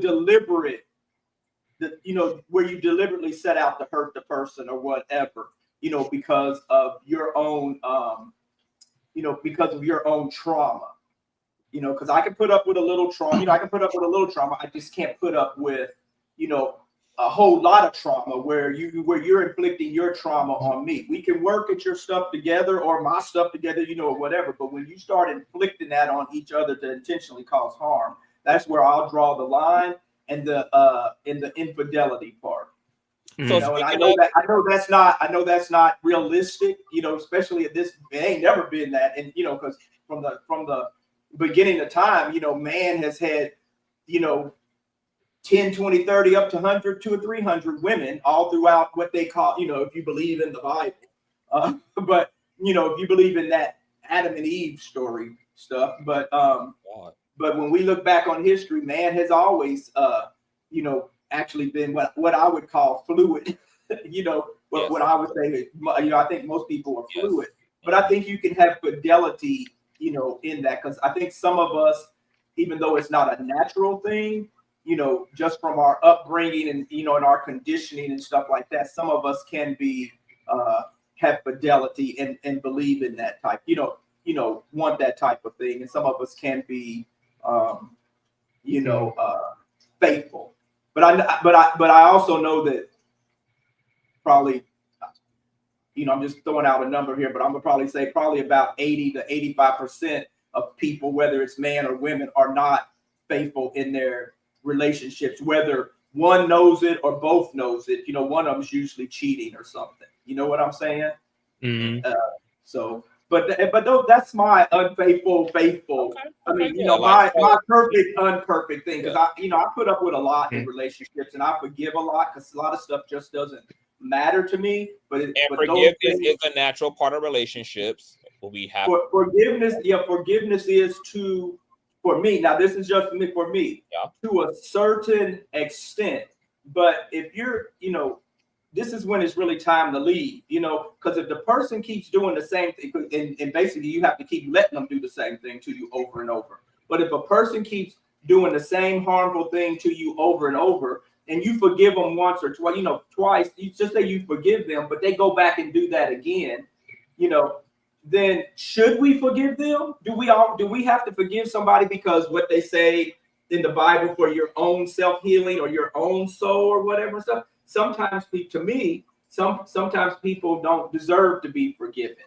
deliberate, where you deliberately set out to hurt the person or whatever, because of your own, because of your own trauma, because I can put up with a little trauma, I just can't put up with, a whole lot of trauma where you're inflicting your trauma on me. We can work at your stuff together or my stuff together, or whatever. But when you start inflicting that on each other to intentionally cause harm, that's where I'll draw the line and the infidelity part. So and I know that's not realistic, especially at this. It ain't never been that, and because from the beginning of time, man has had, 10, 20, 30, up to 100, 200 or 300 women all throughout what they call, if you believe in the Bible. But, if you believe in that Adam and Eve story stuff. But when we look back on history, man has always, actually been what I would call fluid, But what I would say is, I think most people are fluid, but Mm-hmm. I think you can have fidelity, in that, because I think some of us, even though it's not a natural thing, just from our upbringing and and our conditioning and stuff like that, some of us can be have fidelity and believe in that type, want that type of thing, and some of us can be, faithful. But I also know that probably, I'm just throwing out a number here, but I'm gonna probably say probably about 80 to 85% of people, whether it's man or women, are not faithful in their relationships, whether one knows it or both knows it. One of them's usually cheating or something. You know what I'm saying? Mm-hmm. So, but that's my unfaithful, faithful. Okay. I mean, Yeah, my perfect, unperfect thing, because Yeah. I put up with a lot in relationships, and I forgive a lot because a lot of stuff just doesn't matter to me. But And those forgiveness things, is a natural part of relationships. We have forgiveness, forgiveness is for me. Now, this is just for me, Yeah. to a certain extent. But if you're, this is when it's really time to leave, because if the person keeps doing the same thing, and basically you have to keep letting them do the same thing to you over and over. But if a person keeps doing the same harmful thing to you over and over, and you forgive them once or twice, you just say you forgive them, but they go back and do that again, then should we forgive them? Do we have to forgive somebody because what they say in the Bible for your own self-healing or your own soul or whatever stuff? Sometimes, to me, sometimes people don't deserve to be forgiven,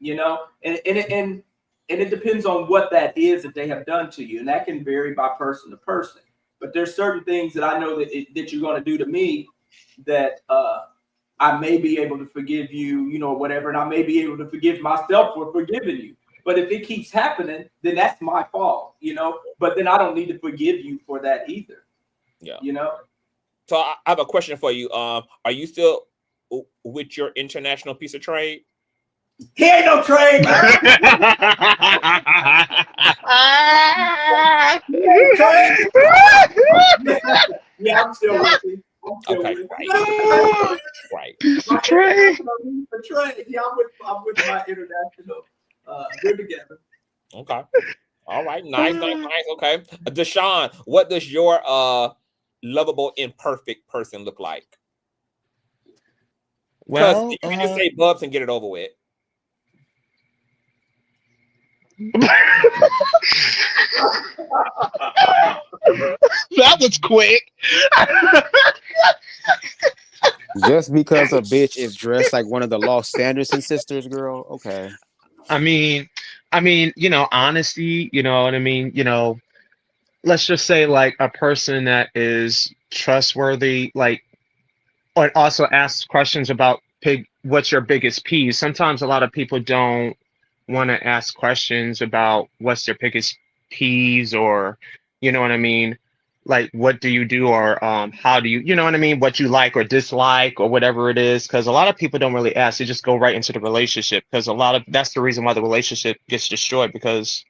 and it depends on what that is that they have done to you, and that can vary by person to person. But there's certain things that I know that you're going to do to me that I may be able to forgive you, whatever, and I may be able to forgive myself for forgiving you. But if it keeps happening, then that's my fault, But then I don't need to forgive you for that either. Yeah. So I have a question for you. Are you still with your international piece of trade? He ain't no trade, man. Yeah, I'm still with you. Okay, right. right. Piece of trade. Yeah, I'm with my international. We're together. Okay. All right. Nice. Okay. Deshaun, what does your lovable imperfect person look like? Because Well, you can just say Bubz and get it over with. that was quick. Just because a bitch is dressed like one of the Lost Sanderson sisters, girl. Okay. I mean, honesty, you know what I mean? Let's just say like a person that is trustworthy, like, or also asks questions about what's your biggest peeve. Sometimes a lot of people don't want to ask questions about what's their biggest peeves, or, you know what I mean? Like, what do you do, or how do you know what I mean? What you like or dislike, or whatever it is. Because a lot of people don't really ask; they just go right into the relationship. Because that's the reason why the relationship gets destroyed. Because,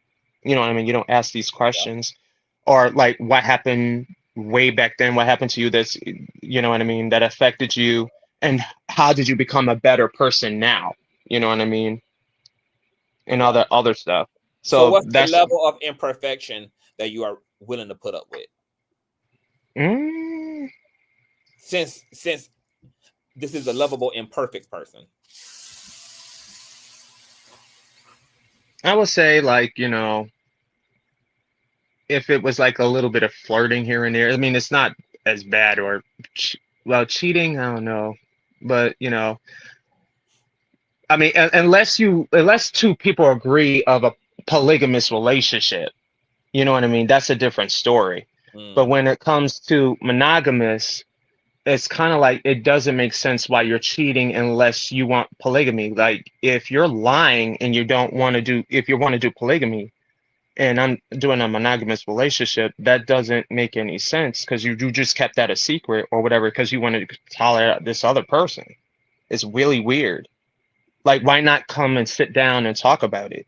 you know what I mean? You don't ask these questions, or like, what happened way back then? What happened to you that's, you know what I mean, that affected you, and how did you become a better person now? You know what I mean? And Right. other stuff. So So what's the that's level of imperfection that you are willing to put up with? Since this is a lovable imperfect person. I would say, like, if it was like a little bit of flirting here and there. I mean, it's not as bad, or cheating, I don't know. But, I mean, unless two people agree of a polygamous relationship, you know what I mean? That's a different story. But when it comes to monogamous, it's kind of like it doesn't make sense why you're cheating unless you want polygamy. Like, if you're lying and you don't want to do, if you want to do polygamy, and I'm doing a monogamous relationship, that doesn't make any sense, because you just kept that a secret or whatever because you wanted to tolerate this other person. It's really weird. Like, why not come and sit down and talk about it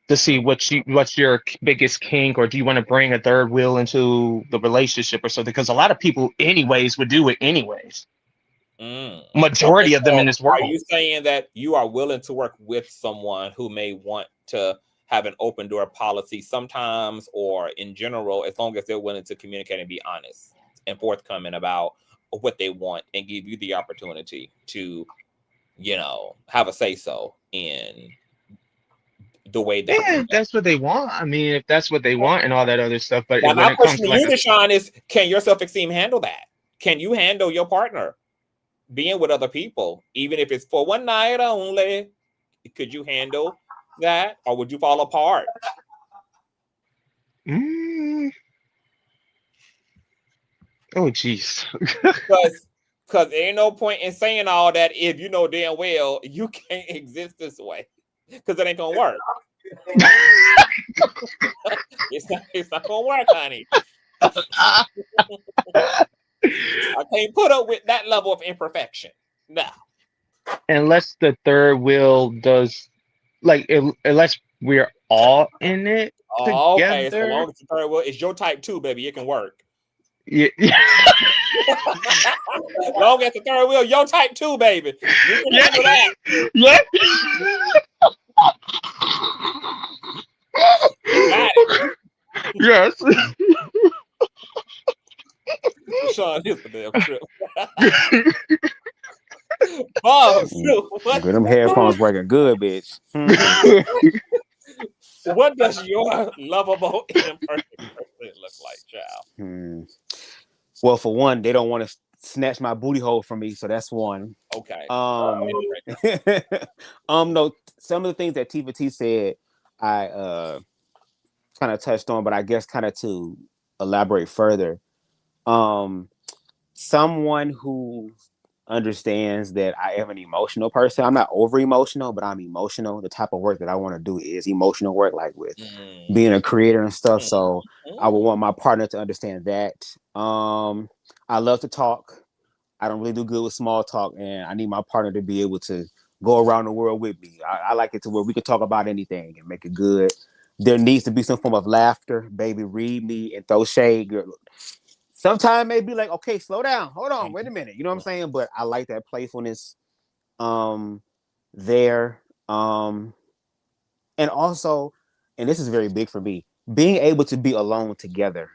to see what's your biggest kink, or do you want to bring a third wheel into the relationship or something? Because a lot of people anyways would do it anyways. Okay, Majority of them in so this are world. you saying that you are willing to work with someone who may want to have an open door policy sometimes or in general, as long as they're willing to communicate and be honest and forthcoming about what they want and give you the opportunity to, have a say so in the way that Yeah, if that's what they want. I mean, if that's what they Okay. want and all that other stuff. But Now when my it comes question to to like you, a Deshaun, is can your self-esteem handle that? Can you handle your partner being with other people, even if it's for one night only? Could you handle that, or would you fall apart? mm, oh jeez. Because ain't no point in saying all that if you know damn well you can't exist this way, because it ain't gonna work. It's not gonna work, honey. I can't put up with that level of imperfection. No. Unless the third wheel does like unless we're all in it Oh, okay. So together. long as the third wheel is your type 2, baby, it can work. Yeah, Long as the third wheel your type 2, baby, you can yeah, handle that. yeah. You got it. Yes. Sean, this is a damn trip. Bubz, Get them headphones working good, bitch. what does your lovable imperfect person look like, child? Well, for one, they don't want to snatch my booty hole from me, so that's one. Okay. No, some of the things that Tifa T said, I kind of touched on, but I guess kind of to elaborate further. Someone who understands that I am an emotional person. I'm not over emotional, but I'm emotional. The type of work that I want to do is emotional work, like with being a creator and stuff. So I would want my partner to understand that. I love to talk. I don't really do good with small talk, and I need my partner to be able to go around the world with me. I like it to where we can talk about anything and make it good. There needs to be some form of laughter. Baby, read me and throw shade. Girl. Sometimes it may be like, okay, slow down. Hold on, wait a minute. You know what I'm saying? But I like that playfulness there. And also, and this is very big for me, being able to be alone together.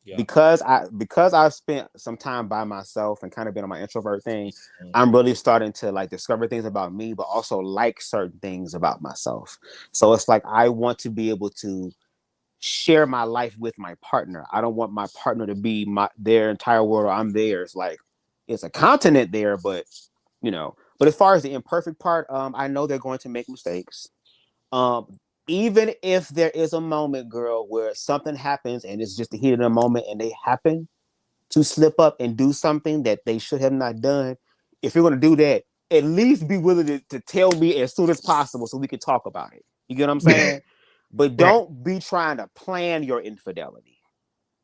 Yeah. Because I've spent some time by myself and kind of been on my introvert thing, I'm really starting to like discover things about me, but also like certain things about myself. So it's like I want to be able to share my life with my partner. I don't want my partner to be their entire world, or I'm theirs. Like it's a continent there, but But as far as the imperfect part, I know they're going to make mistakes. Even if there is a moment, girl, where something happens and it's just the heat of the moment and they happen to slip up and do something that they should have not done, if you're going to do that, at least be willing to tell me as soon as possible so we can talk about it. You get what I'm saying? But don't be trying to plan your infidelity.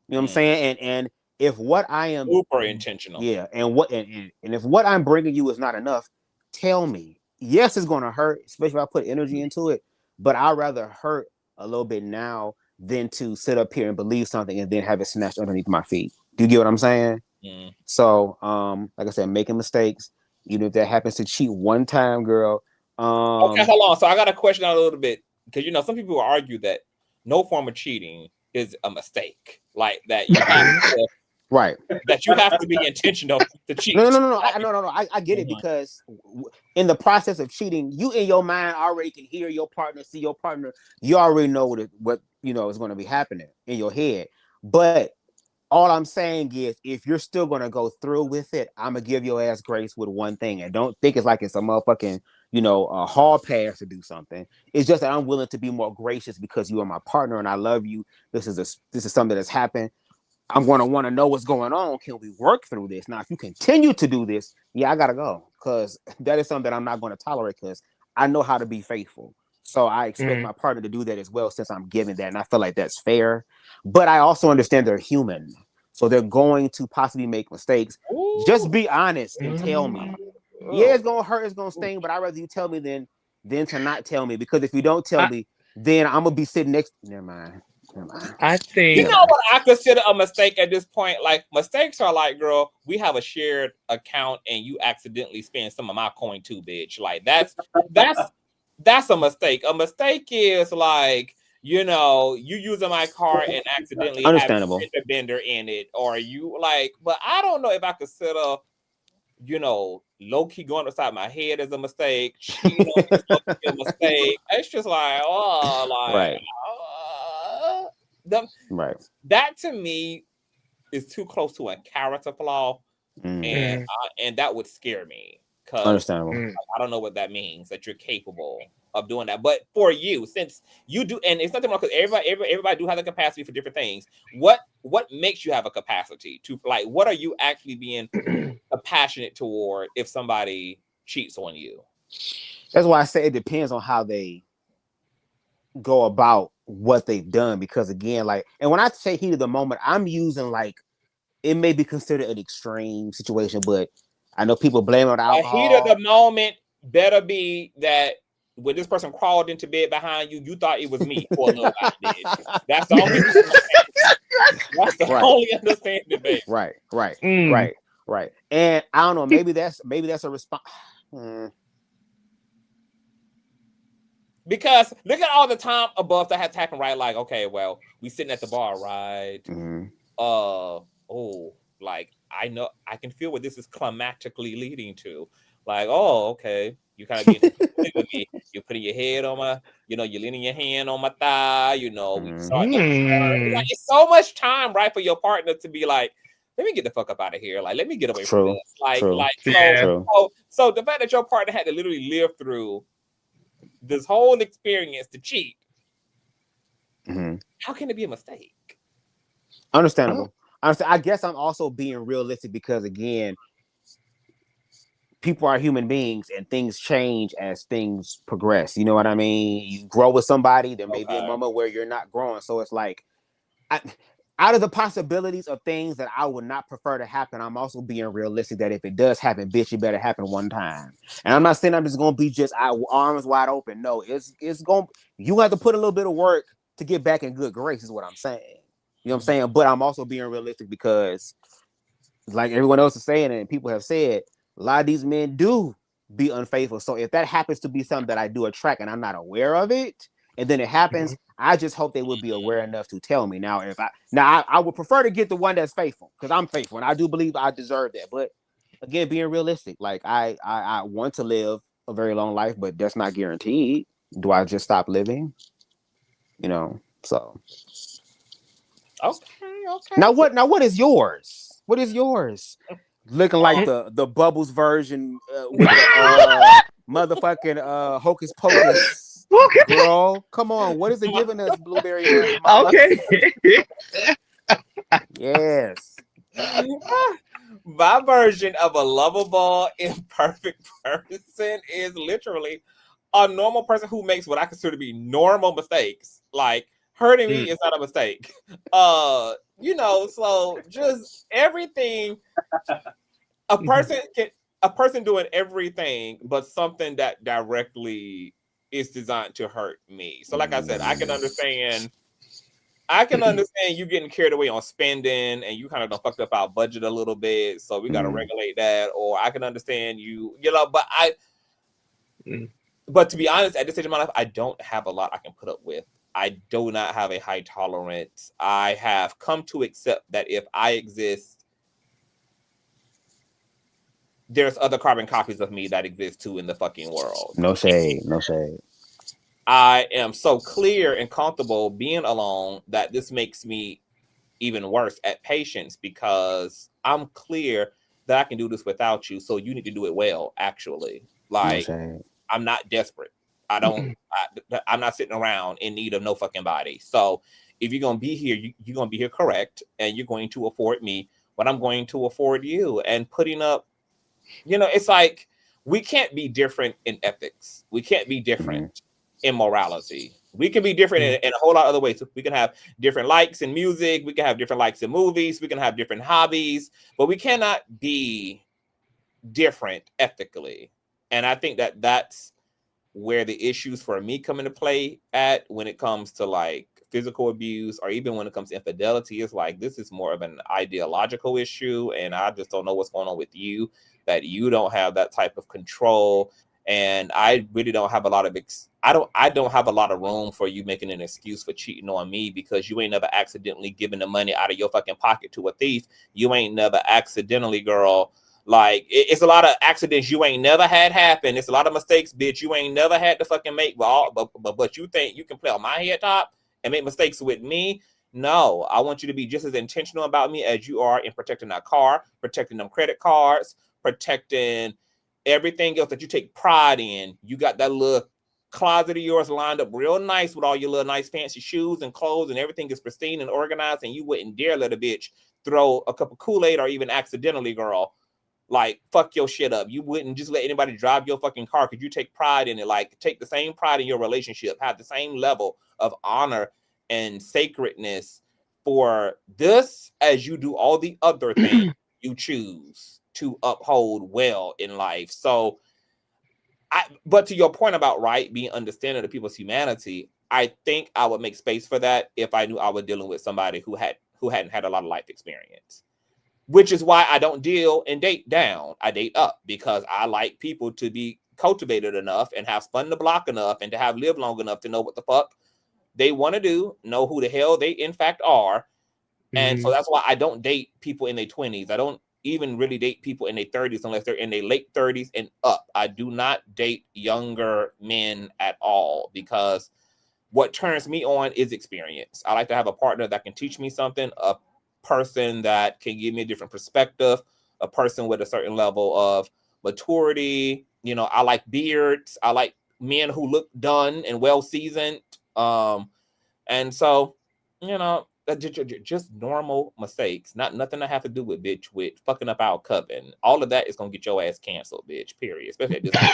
You know what I'm saying? And if what I am super intentional, yeah, and if what I'm bringing you is not enough, tell me. Yes, it's going to hurt, especially if I put energy into it. But I'd rather hurt a little bit now than to sit up here and believe something and then have it snatched underneath my feet. Do you get what I'm saying? So, like I said, making mistakes. Even if that happens to cheat one time, girl. Okay, hold on. So I got a question out a little bit because some people argue that no form of cheating is a mistake, like that you have to, right, that you have to be intentional to cheat. No. I get it because in the process of cheating, you in your mind already can hear your partner, see your partner. You already know what is going to be happening in your head. But all I'm saying is, if you're still going to go through with it, I'm gonna give your ass grace with one thing, and don't think it's like it's a motherfucking a hall pass to do something. It's just that I'm willing to be more gracious because you are my partner and I love you. This is something that's happened. I'm going to want to know what's going on. Can we work through this? Now, if you continue to do this, yeah, I got to go because that is something that I'm not going to tolerate because I know how to be faithful. So I expect my partner to do that as well since I'm giving that. And I feel like that's fair. But I also understand they're human. So they're going to possibly make mistakes. Ooh. Just be honest and tell me. Yeah, it's going to hurt. It's going to sting. But I'd rather you tell me than to not tell me. Because if you don't tell me, then I'm going to be sitting next. Never mind. I You think know what I consider a mistake at this point? Like, mistakes are like, girl, we have a shared account and you accidentally spend some of my coin too, bitch. Like, that's a mistake. A mistake is like, you using my car and accidentally having a Understandable. fender bender in it, or you like, but I don't know if I consider, low key going upside my head as a mistake. Cheating on me is low key a mistake. It's just like, Right. the, Right. that to me is too close to a character flaw, and mm, and that would scare me because Understandable. mm, I don't know what that means that you're capable of doing that. But for you, since you do, and it's nothing wrong because everybody do have the capacity for different things. What makes you have a capacity to like? What are you actually being passionate toward if somebody cheats on you? That's why I say it depends on how they go about what they've done. Because again, like, and when I say heat of the moment, I'm using like it may be considered an extreme situation, but I know people blame it on A heat of the alcohol. moment better be that when this person crawled into bed behind you, you thought it was me for a little while. Bitch. That's the only that's the Right. only understanding, baby. Right. Right. mm. Right. Right. And I don't know, maybe that's a response. Because look at all the time above that has happened, right? Like, okay, well, we sitting at the bar, right? Mm-hmm. Like I know I can feel what this is climatically leading to. Like, oh, okay. You kind of getting with me. You're putting your head on my, you're leaning your hand on my thigh, we start to like Mm. it's so much time, right, for your partner to be like, let me get the fuck up out of here. Like, let me get away from True. this. Like, True. so Yeah. True. so the fact that your partner had to literally live through this whole experience to cheat, Mm-hmm. how can it be a mistake? Understandable. I guess I'm also being realistic because again, people are human beings and things change as things progress. You know what I mean? You grow with somebody, there may be a Okay. moment where you're not growing. So it's like, out of the possibilities of things that I would not prefer to happen, I'm also being realistic that if it does happen, bitch, it better happen one time. And I'm not saying I'm just gonna be just arms wide open. No, it's going. You have to put a little bit of work to get back in good grace. Is what I'm saying. You know what I'm saying? But I'm also being realistic because, like everyone else is saying, and people have said, a lot of these men do be unfaithful. So if that happens to be something that I do attract and I'm not aware of it, and then it happens, I just hope they would be aware enough to tell me. Now, I would prefer to get the one that's faithful because I'm faithful and I do believe I deserve that. But again, being realistic, like I want to live a very long life, but that's not guaranteed. Do I just stop living? So Okay. now what is yours? What is yours? Looking like the Bubbles version with the motherfucking Hocus Pocus. Girl, come on. What is it giving us, Blueberry Mama? Okay. Yes. My version of a lovable, imperfect person is literally a normal person who makes what I consider to be normal mistakes. Like hurting me is not a mistake. So just everything a person doing everything but something that directly is designed to hurt me. So like I said, I can understand you getting carried away on spending and you kind of done fucked up our budget a little bit, so we got to regulate that. Or I can understand but to be honest, at this stage of my life, I don't have a lot I can put up with. I do not have a high tolerance. I have come to accept that if I exist, there's other carbon copies of me that exist too in the fucking world. No shade. No shade. I am so clear and comfortable being alone that this makes me even worse at patience because I'm clear that I can do this without you. So you need to do it well, actually. No Like, shade. I'm not desperate. I'm not sitting around in need of no fucking body. So if you're going to be here, you're going to be here correct. And you're going to afford me what I'm going to afford you. And putting up, it's like, we can't be different in ethics. We can't be different in morality. We can be different in a whole lot of other ways. We can have different likes in music. We can have different likes in movies. We can have different hobbies, but we cannot be different ethically. And I think that that's where the issues for me come into play at when it comes to like physical abuse, or even when it comes to infidelity, it's like this is more of an ideological issue, and I just don't know what's going on with you, that you don't have that type of control. And I really don't have a lot of I don't have a lot of room for you making an excuse for cheating on me, because you ain't never accidentally given the money out of your fucking pocket to a thief. You ain't never accidentally, girl. Like, it's a lot of accidents you ain't never had happen. It's a lot of mistakes, bitch, you ain't never had to fucking make. But you think you can play on my head top and make mistakes with me? No, I want you to be just as intentional about me as you are in protecting that car, protecting them credit cards, protecting everything else that you take pride in. You got that little closet of yours lined up real nice with all your little nice fancy shoes and clothes, and everything is pristine and organized, and you wouldn't dare let a bitch throw a cup of Kool-Aid or even accidentally, girl, like, fuck your shit up. You wouldn't just let anybody drive your fucking car because you take pride in it. Like, take the same pride in your relationship, have the same level of honor and sacredness for this as you do all the other things you choose to uphold well in life. So but to your point about being understanding of people's humanity, I think I would make space for that if I knew I was dealing with somebody who hadn't had a lot of life experience. Which is why I don't deal and date down. I date up, because I like people to be cultivated enough and have spun the block enough and to have lived long enough to know what the fuck they want to do, know who the hell they in fact are. And so that's why I don't date people in their 20s. I don't even really date people in their 30s unless they're in their late 30s and up. I do not date younger men at all, because what turns me on is experience. I like to have a partner that can teach me something, a person that can give me a different perspective, a person with a certain level of maturity. You know, I like beards. I like men who look done and well seasoned. And so, you know, just normal mistakes, nothing to have to do with, bitch, with fucking up our coven. All of that is gonna get your ass canceled, bitch. Period. Especially at this point.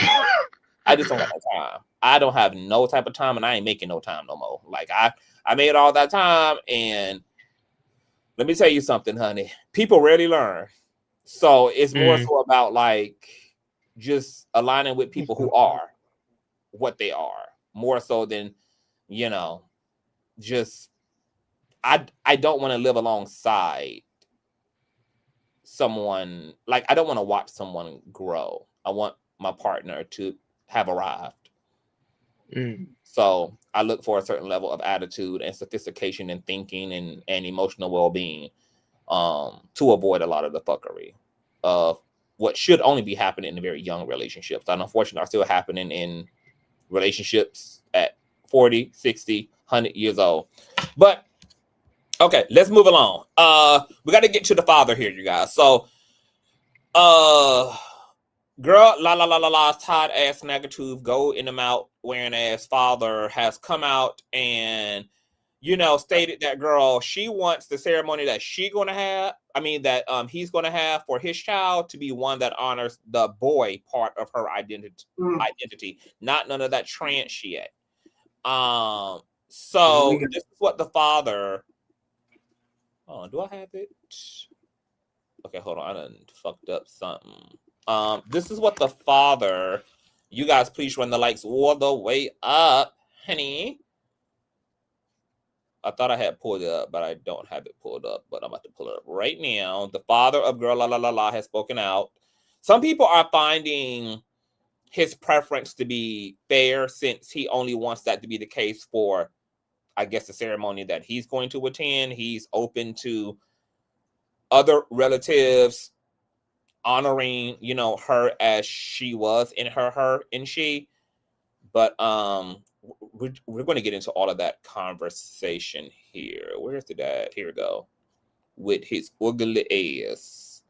I just don't have no time. I don't have no type of time, and I ain't making no time no more. Like, I made all that time, and let me tell you something, honey. People rarely learn. So it's more so about, like, just aligning with people who are what they are, more so than, you know, just I don't want to live alongside someone. Like, I don't want to watch someone grow. I want my partner to have arrived. So I look for a certain level of attitude and sophistication and thinking and emotional well-being to avoid a lot of the fuckery of what should only be happening in very young relationships, and unfortunately are still happening in relationships at 40, 60, 100 years old. But okay, let's move along. We got to get to the father here, you guys. So Girllalala's tired ass negative, go in the mouth wearing ass father has come out and, you know, stated that, girl, she wants the ceremony that he's going to have for his child to be one that honors the boy part of her identity, not none of that trans shit. So this is what the father. Oh, do I have it? Okay, hold on. I done fucked up something. This is what the father. You guys, please run the likes all the way up, honey. I thought I had pulled it up, but I don't have it pulled up. But I'm about to pull it up right now. The father of Girllalala has spoken out. Some people are finding his preference to be fair, since he only wants that to be the case for, I guess, the ceremony that he's going to attend. He's open to other relatives honoring, you know, her as she was in her and she. But we're going to get into all of that conversation here. Where's the dad? Here we go. With his ugly ass.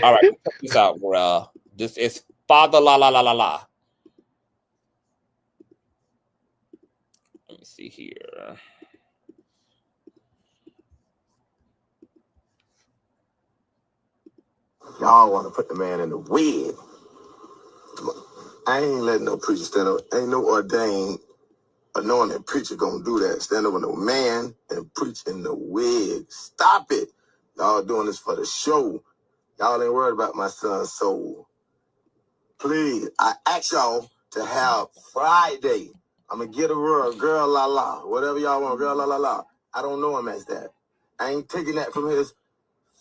All right, check this out, bro. This is Father La La La La La. Let me see here. Y'all want to put the man in the wig. I ain't letting no preacher stand up. Ain't no ordained anointed preacher gonna do that. Stand up with no man and preach in the wig. Stop it. Y'all doing this for the show. Y'all ain't worried about my son's soul. Please, I ask y'all to have Friday I'm going to get a word, Girllalala, whatever y'all want, Girllalala. I don't know him as that. I ain't taking that from his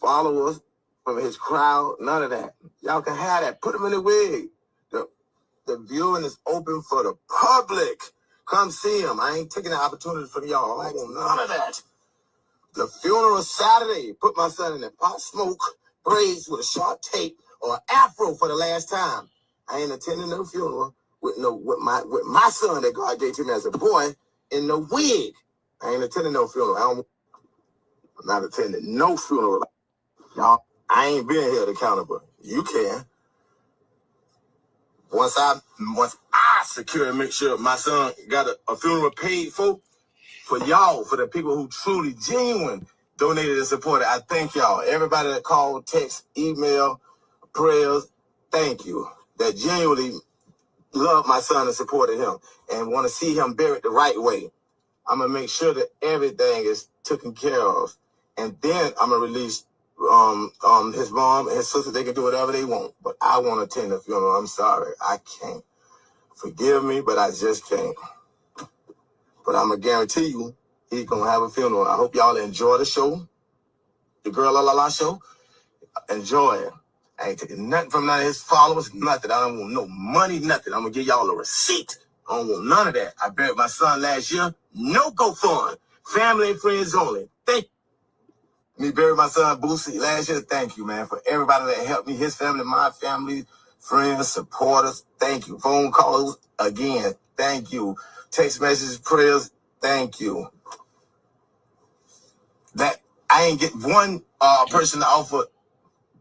followers, from his crowd, none of that. Y'all can have that. Put him in the wig. The viewing is open for the public. Come see him. I ain't taking the opportunity from y'all. I don't want none of that. The funeral Saturday. Put my son in the pot smoke, braids with a sharp tape, or an afro for the last time. I ain't attending no funeral with my son that God gave to me as a boy in the wig. I ain't attending no funeral. I'm not attending no funeral. Y'all, I ain't being held accountable. You can. Once I secure and make sure my son got a funeral paid for y'all, for the people who truly, genuine donated and supported, I thank y'all. Everybody that called, text, email, prayers, thank you. That genuinely love my son and supported him and want to see him buried the right way. I'm going to make sure that everything is taken care of. And then I'm going to release his mom and his sister. They can do whatever they want. But I want to attend the funeral. I'm sorry. I can't. Forgive me, but I just can't. But I'm going to guarantee you he's going to have a funeral. I hope y'all enjoy the show, the Girllalala show. Enjoy it. I ain't taking nothing from none of his followers, nothing. I don't want no money, nothing. I'm going to give y'all a receipt. I don't want none of that. I buried my son last year. No GoFund. Family and friends only. Thank you. Me buried my son Boosie last year. Thank you, man, for everybody that helped me. His family, my family, friends, supporters. Thank you. Phone calls, again. Thank you. Text messages, prayers. Thank you. That I ain't get one person to offer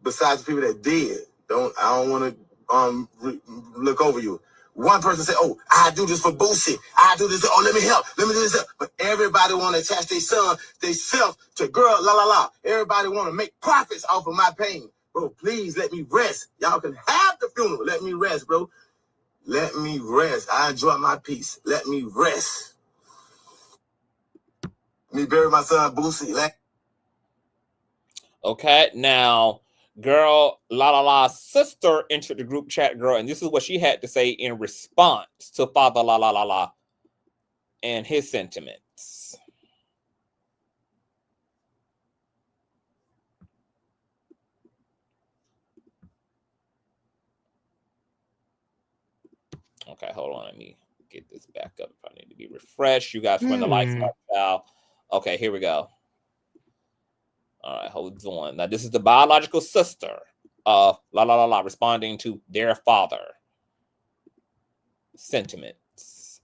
besides the people that did. I don't want to look over you. One person said, "Oh, I do this for Boosie. I do this. Oh, let me help. Let me do this." But everybody want to attach their son, they self to Girllalala. Everybody want to make profits off of my pain. Bro, please let me rest. Y'all can have the funeral. Let me rest, bro. Let me rest. I enjoy my peace. Let me rest. Me bury my son Boosie. Okay, now Girllalala's sister entered the group chat, girl, and this is what she had to say in response to Father Lalala and his sentiments. Okay, hold on. Let me get this back up if I need to be refreshed. You guys run the lifestyle. Okay, here we go. All right, hold on. Now, this is the biological sister of Lalala responding to their father sentiments.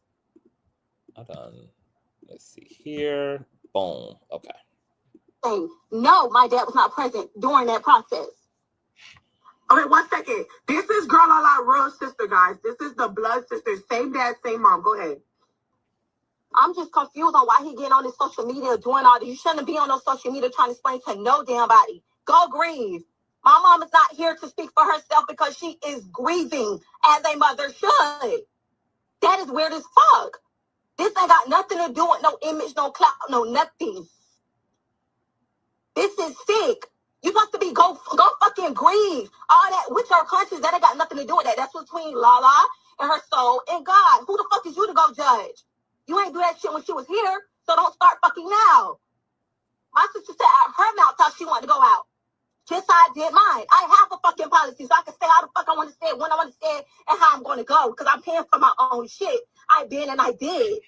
Hold on. Let's see here. Boom. Okay. No, my dad was not present during that process. Okay, 1 second. This is Girllalala real sister, guys. This is the blood sister. Same dad, same mom. Go ahead. I'm just confused on why he getting on his social media doing all this. You shouldn't be on those social media trying to explain to no damn body. Go grieve. My mom is not here to speak for herself because she is grieving as a mother should. That is weird as fuck. This ain't got nothing to do with no image, no clout, no nothing. This is sick. You supposed to be go fucking grieve. All that with your conscience, that ain't got nothing to do with that. That's between Lala and her soul and God. Who the fuck is you to go judge? You ain't do that shit when she was here, so don't start fucking now. My sister said out her mouth how she wanted to go out. Just how I did mine. I have a fucking policy, so I can say how the fuck I want to say it, when I want to say it, and how I'm going to go. Because I'm paying for my own shit. I been and I did.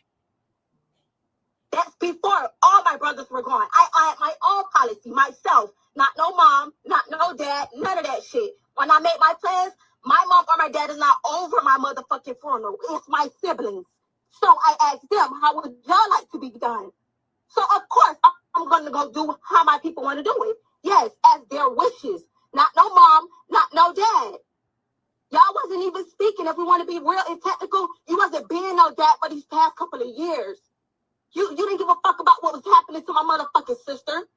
That's before all my brothers were gone. I had my own policy, myself. Not no mom, not no dad, none of that shit. When I made my plans, my mom or my dad is not over my motherfucking funeral. It's my siblings. So I asked them, how would y'all like to be done? So of course, I'm going to go do how my people want to do it. Yes, as their wishes. Not no mom, not no dad. Y'all wasn't even speaking. If we want to be real and technical, you wasn't being no dad for these past couple of years. You didn't give a fuck about what was happening to my motherfucking sister.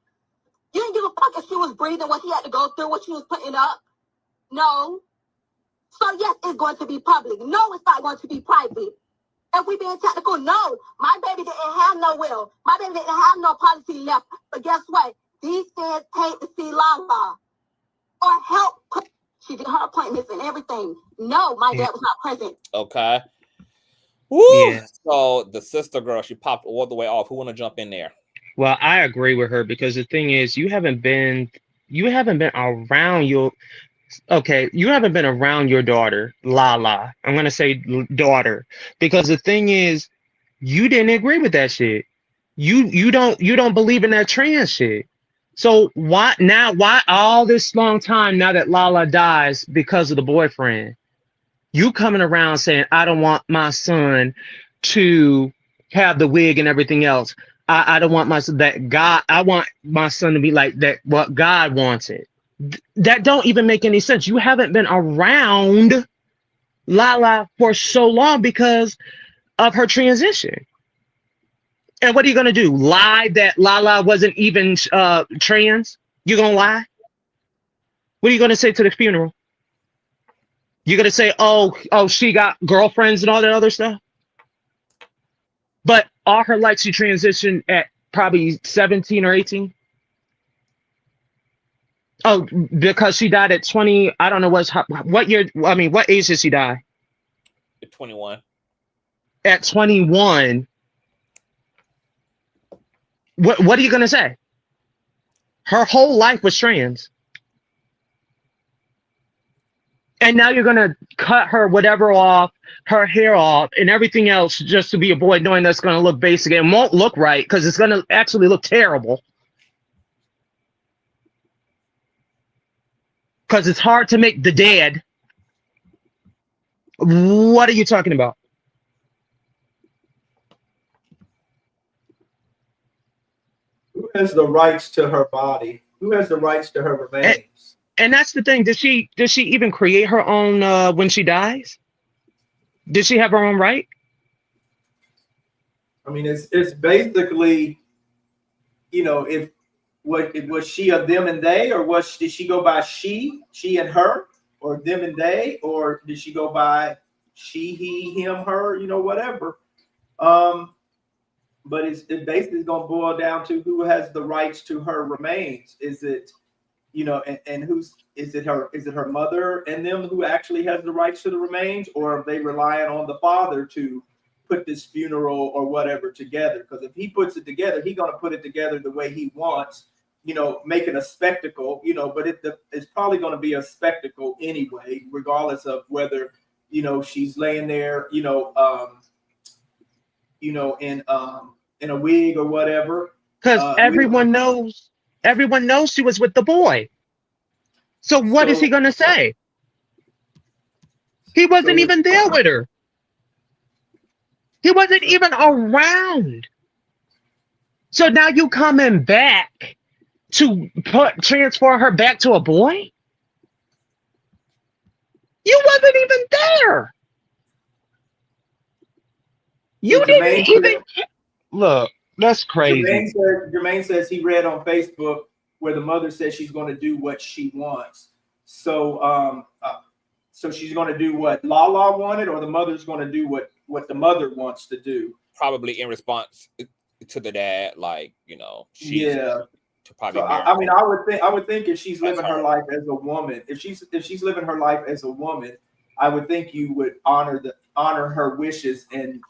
You didn't give a fuck if she was breathing, what she had to go through, what she was putting up. No. So yes, it's going to be public. No, it's not going to be private. If we being technical, no. My baby didn't have no will. My baby didn't have no policy left. But guess what? These fans paid to see Lala. Or help. She did her appointments and everything. No, my dad was not present. Okay. Woo! Yeah. So the sister girl, she popped all the way off. Who want to jump in there? Well, I agree with her because the thing is, you haven't been around your you haven't been around your daughter, Lala. I'm gonna say daughter because the thing is, you didn't agree with that shit. You don't believe in that trans shit. So why all this long time now that Lala dies because of the boyfriend, you coming around saying I don't want my son to have the wig and everything else. I don't want my son that God. I want my son to be like that. What God wants it. That don't even make any sense. You haven't been around Lala for so long because of her transition. And what are you gonna do? Lie that Lala wasn't even trans? You gonna lie? What are you gonna say to the funeral? You're gonna say, oh, she got girlfriends and all that other stuff? But all her life she transitioned at probably 17 or 18. Oh, because she died at 20. I don't know what year. I mean, what age did she die? 21. At 21. What are you gonna say? Her whole life was trans. And now you're gonna cut her whatever off, her hair off, and everything else just to be a boy, knowing that's gonna look basic and won't look right because it's gonna actually look terrible. Because it's hard to make the dead. What are you talking about? Who has the rights to her body? Who has the rights to her remains? And that's the thing. Does she even create her own when she dies? Did she have her own right? I mean, it's basically, if was she a them and they, or did she go by she and her, or them and they, or did she go by she, he, him, her, whatever. But it basically going to boil down to who has the rights to her remains. Is it, and is it her mother and them who actually has the rights to the remains, or are they relying on the father to put this funeral or whatever together? Because if he puts it together, he's going to put it together the way he wants, making a spectacle, but it's probably going to be a spectacle anyway, regardless of whether, she's laying there, in a wig or whatever. Because everyone knows she was with the boy. So what is he gonna say? He wasn't even there with her. He wasn't even around. So now you coming back to transfer her back to a boy? You wasn't even there. You didn't even look. That's crazy. Jermaine says he read on Facebook where the mother says she's going to do what she wants. So, so she's going to do what Lala wanted, or the mother's going to do what the mother wants to do. Probably in response to the dad, like Yeah. To probably. So, I mean, I would think if she's living her life as a woman, if she's living her life as a woman, I would think you would honor her wishes and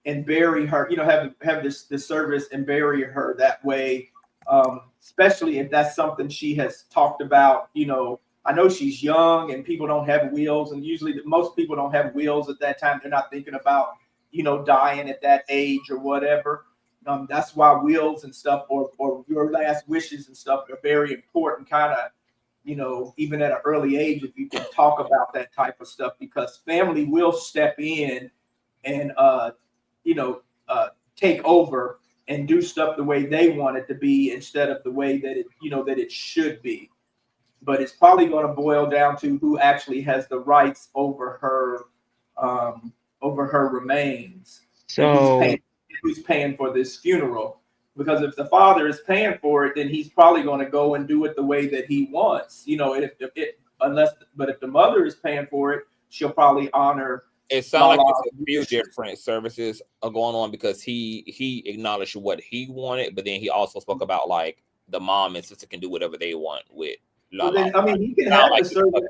and bury her, have this service and bury her that way. Especially if that's something she has talked about. I know she's young and people don't have wills, and usually most people don't have wills at that time. They're not thinking about, dying at that age or whatever. That's why wills and stuff or your last wishes and stuff are very important, kind of, even at an early age, if you can talk about that type of stuff, because family will step in and, take over and do stuff the way they want it to be instead of the way that it should be. But it's probably going to boil down to who actually has the rights over her remains. So who's paying for this funeral? Because if the father is paying for it, then he's probably going to go and do it the way that he wants. If the mother is paying for it, she'll probably honor. It sounds like a few different services are going on, because he acknowledged what he wanted, but then he also spoke about like the mom and sister can do whatever they want with Lala. Well, then, I mean, he can have the service.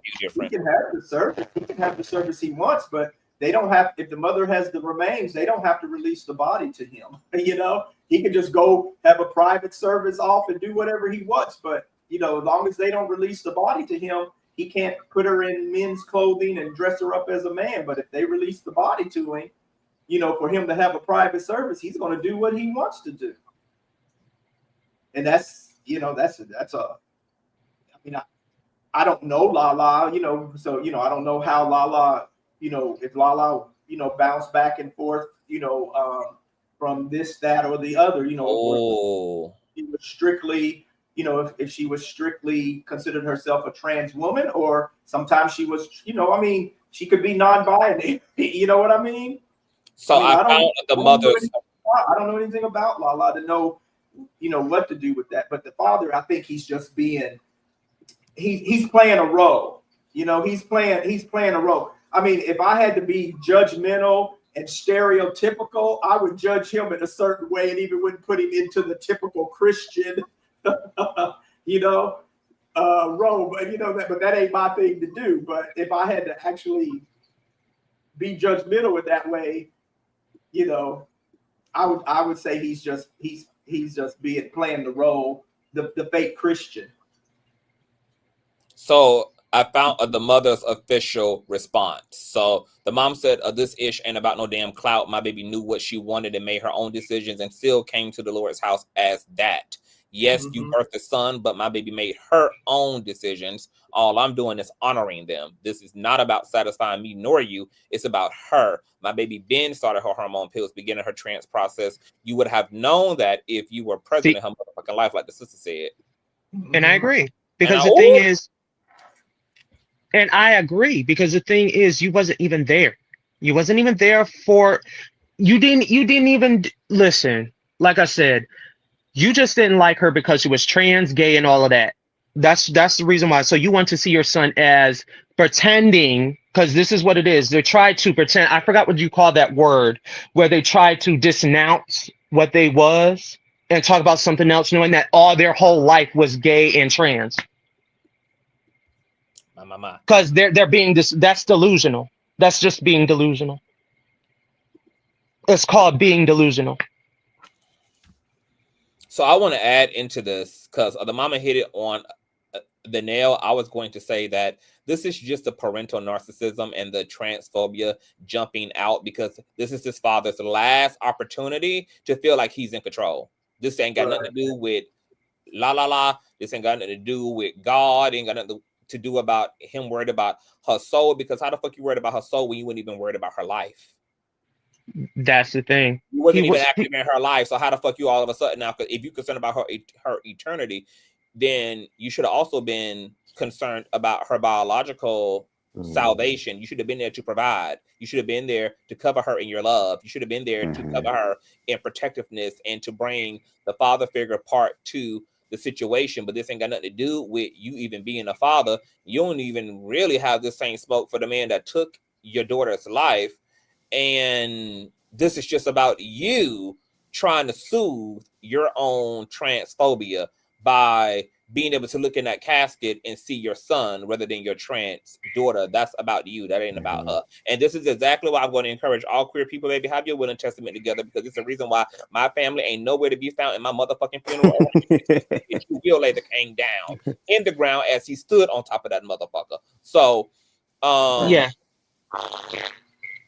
He can have the service he wants, but they don't have, if the mother has the remains, they don't have to release the body to him. You know, he can just go have a private service off and do whatever he wants. But, you know, as long as they don't release the body to him, he can't put her in men's clothing and dress her up as a man. But if they release the body to him, you know, for him to have a private service, he's going to do what he wants to do. And that's, you know, that's a, I mean, I don't know Lala, you know, so, you know, I don't know how Lala, you know, if Lala, you know, bounced back and forth, you know, from this, that, or the other, you know, or she was strictly, you know, if she was strictly considered herself a trans woman, or sometimes she was, you know, I mean, she could be non-binary, you know what I mean? So I found the mother. I don't know anything about Lala to know, you know, what to do with that. But the father, I think he's just being, he's playing a role. You know, he's playing a role. I mean, if I had to be judgmental and stereotypical, I would judge him in a certain way and even wouldn't put him into the typical Christian, you know, role. But you know but that ain't my thing to do. But if I had to actually be judgmental in that way, you know, I would say he's just playing the role, the fake Christian. So I found the mother's official response. So the mom said, this ish ain't about no damn clout. My baby knew what she wanted and made her own decisions and still came to the Lord's house as that. Yes, you birthed a son, but my baby made her own decisions. All I'm doing is honoring them. This is not about satisfying me nor you. It's about her. My baby Ben started her hormone pills, beginning her trans process. You would have known that if you were present in her motherfucking life, like the sister said. And I agree. Because the thing is, and I agree, because the thing is, you wasn't even there. You wasn't even there for, you didn't even listen. Like I said, you just didn't like her because she was trans, gay, and all of that. That's the reason why. So you want to see your son as pretending, because this is what it is. They tried to pretend. I forgot what you call that word, where they tried to denounce what they was and talk about something else, knowing that all their whole life was gay and trans. Because they're being that's delusional. That's just being delusional. It's called being delusional. So I want to add into this, because the mama hit it on the nail. I was going to say that this is just the parental narcissism and the transphobia jumping out, because this is his father's last opportunity to feel like he's in control. This ain't got nothing to do with la. This ain't got nothing to do with God. Ain't got nothing to do about him worried about her soul, because how the fuck you worried about her soul when you weren't even worried about her life? That's the thing. You wasn't even active in her life, so how the fuck you all of a sudden now? Because if you're concerned about her eternity, then you should have also been concerned about her biological salvation. You should have been there to provide. You should have been there to cover her in your love. You should have been there to cover her in protectiveness and to bring the father figure part to the situation. But this ain't got nothing to do with you even being a father. You don't even really have the same smoke for the man that took your daughter's life. And this is just about you trying to soothe your own transphobia by being able to look in that casket and see your son rather than your trans daughter. That's about you. That ain't about her. And this is exactly why I'm going to encourage all queer people, baby, have your will and testament together, because it's the reason why my family ain't nowhere to be found in my motherfucking funeral. You will lay the king down in the ground as he stood on top of that motherfucker. So, yeah.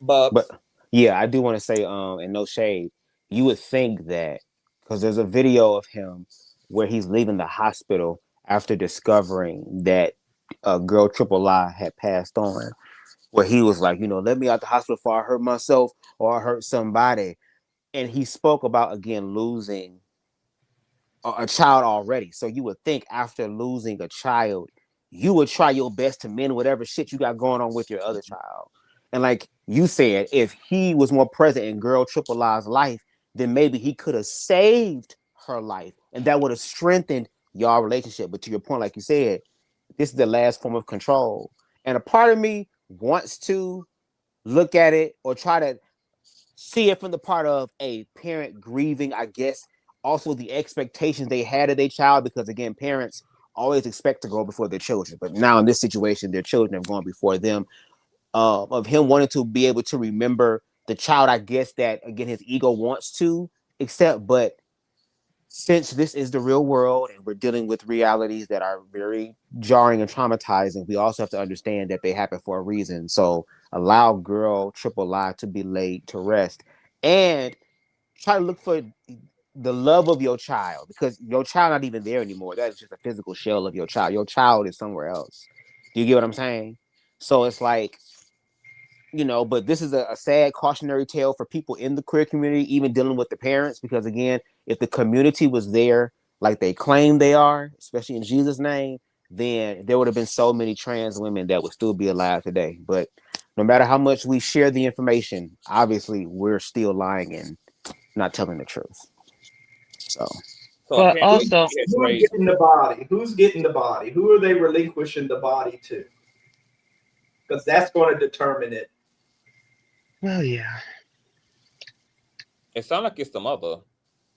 But yeah, I do want to say, and no shade, you would think that, because there's a video of him where he's leaving the hospital after discovering that Girllalala had passed on, where he was like, you know, let me out the hospital before I hurt myself or I hurt somebody. And he spoke about, again, losing a child already. So you would think after losing a child, you would try your best to mend whatever shit you got going on with your other child. And like you said, if he was more present in Girllalala's life, then maybe he could have saved her life, and that would have strengthened y'all relationship. But to your point, like you said, this is the last form of control. And a part of me wants to look at it or try to see it from the part of a parent grieving, I guess, also the expectations they had of their child, because again, parents always expect to go before their children. But now in this situation, their children have gone before them. of him wanting to be able to remember the child. I guess that again his ego wants to accept, but since this is the real world and we're dealing with realities that are very jarring and traumatizing, we also have to understand that they happen for a reason. So allow girl Triple-Lie to be laid to rest and try to look for the love of your child, because your child not even there anymore. That is just a physical shell of your child. Your child is somewhere else. Do you get what I'm saying? So it's like, but this is a sad cautionary tale for people in the queer community, even dealing with the parents, because again, if the community was there like they claim they are, especially in Jesus' name, then there would have been so many trans women that would still be alive today. But no matter how much we share the information, obviously we're still lying and not telling the truth. So But also, who's getting the body? Who's getting the body? Who are they relinquishing the body to? Because that's going to determine it. well, yeah. It sounds like it's the mother,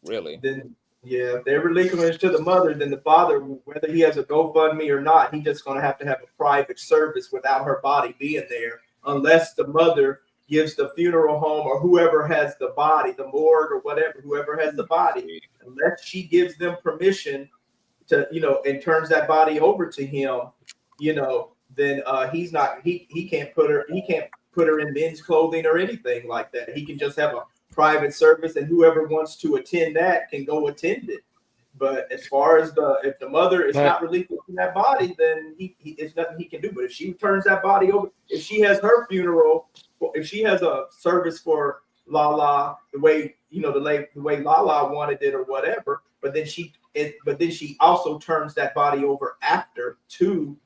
really. Then, yeah, if they're relinquished to the mother, then the father, whether he has a GoFundMe or not, he's just going to have a private service without her body being there, unless the mother gives the funeral home or whoever has the body, the morgue or whatever, whoever has the body, unless she gives them permission to, and turns that body over to him, then he can't put her in men's clothing or anything like that. He can just have a private service, and whoever wants to attend that can go attend it. But as far as if the mother is not relinquishing that body, then it's nothing he can do. But if she turns that body over, if she has her funeral, if she has a service for Lala the way the way Lala wanted it or whatever, but then she also turns that body over after to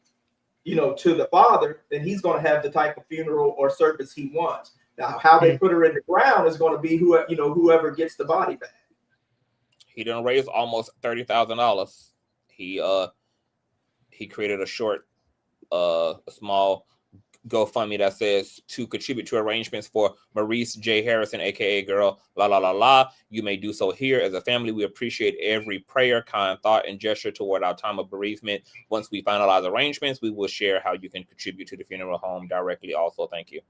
the father, then he's going to have the type of funeral or service he wants. Now, how they put her in the ground is going to be whoever gets the body back. He done raised almost $30,000. He created a short, a small GoFundMe that says to contribute to arrangements for Maurice J. Harrison, aka Girllalala. You may do so here. As a family, we appreciate every prayer, kind thought, and gesture toward our time of bereavement. Once we finalize arrangements, we will share how you can contribute to the funeral home directly. Also, thank you.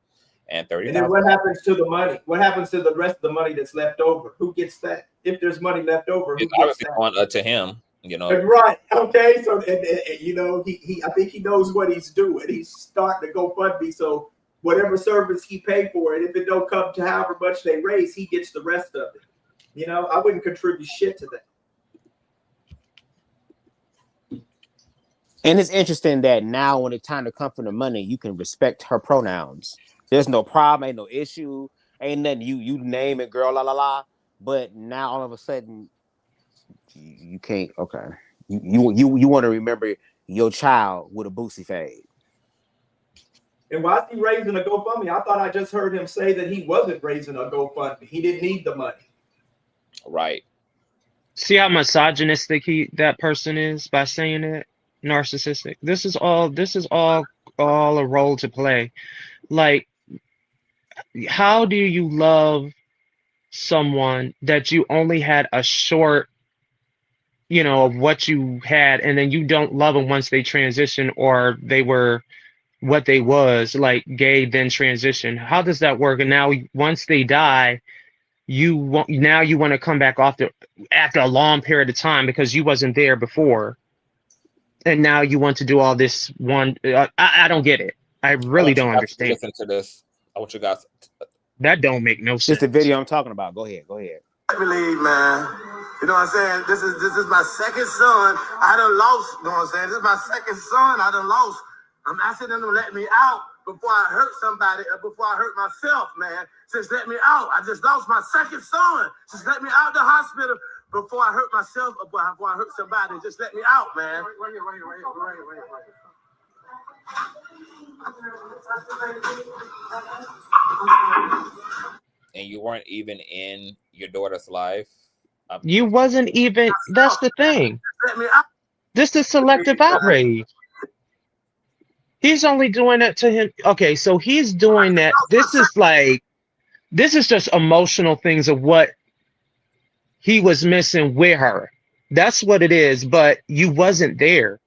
And $30,000. And then what happens to the money? What happens to the rest of the money that's left over? Who gets that? If there's money left over, who gets that? Going to him, Right. Okay. So, he I think he knows what he's doing. He's starting to GoFundMe. So whatever service he paid for it, if it don't come to however much they raise, he gets the rest of it. I wouldn't contribute shit to that. And it's interesting that now when it's time to come for the money, you can respect her pronouns. There's no problem, ain't no issue, ain't nothing. You name it, Girllalala. But now all of a sudden, you can't. Okay, you want to remember your child with a Boosie fade. And why is he raising a GoFundMe? I thought I just heard him say that he wasn't raising a GoFundMe. He didn't need the money. Right. See how misogynistic that person is by saying it? Narcissistic. This is all a role to play. Like, how do you love someone that you only had a short, of what you had, and then you don't love them once they transition or they were what they was, like gay then transition? How does that work? And now once they die, you want to come back after a long period of time because you wasn't there before, and now you want to do all this one. I don't get it. I really don't understand. Listen to this. I want you guys. That don't make no sense. Just the video I'm talking about. Go ahead. I believe, man. You know what I'm saying? This is my second son. I done lost. You know what I'm saying? This is my second son. I done lost. I'm asking them to let me out before I hurt somebody, or before I hurt myself, man. Just let me out. I just lost my second son. Just let me out the hospital before I hurt myself, or before I hurt somebody. Just let me out, man. Right here. And you weren't even in your daughter's life. You wasn't even. That's the thing. This is selective outrage. He's only doing that to him. Okay, so he's doing that. This is just emotional things of what he was missing with her. That's what it is. But you wasn't there.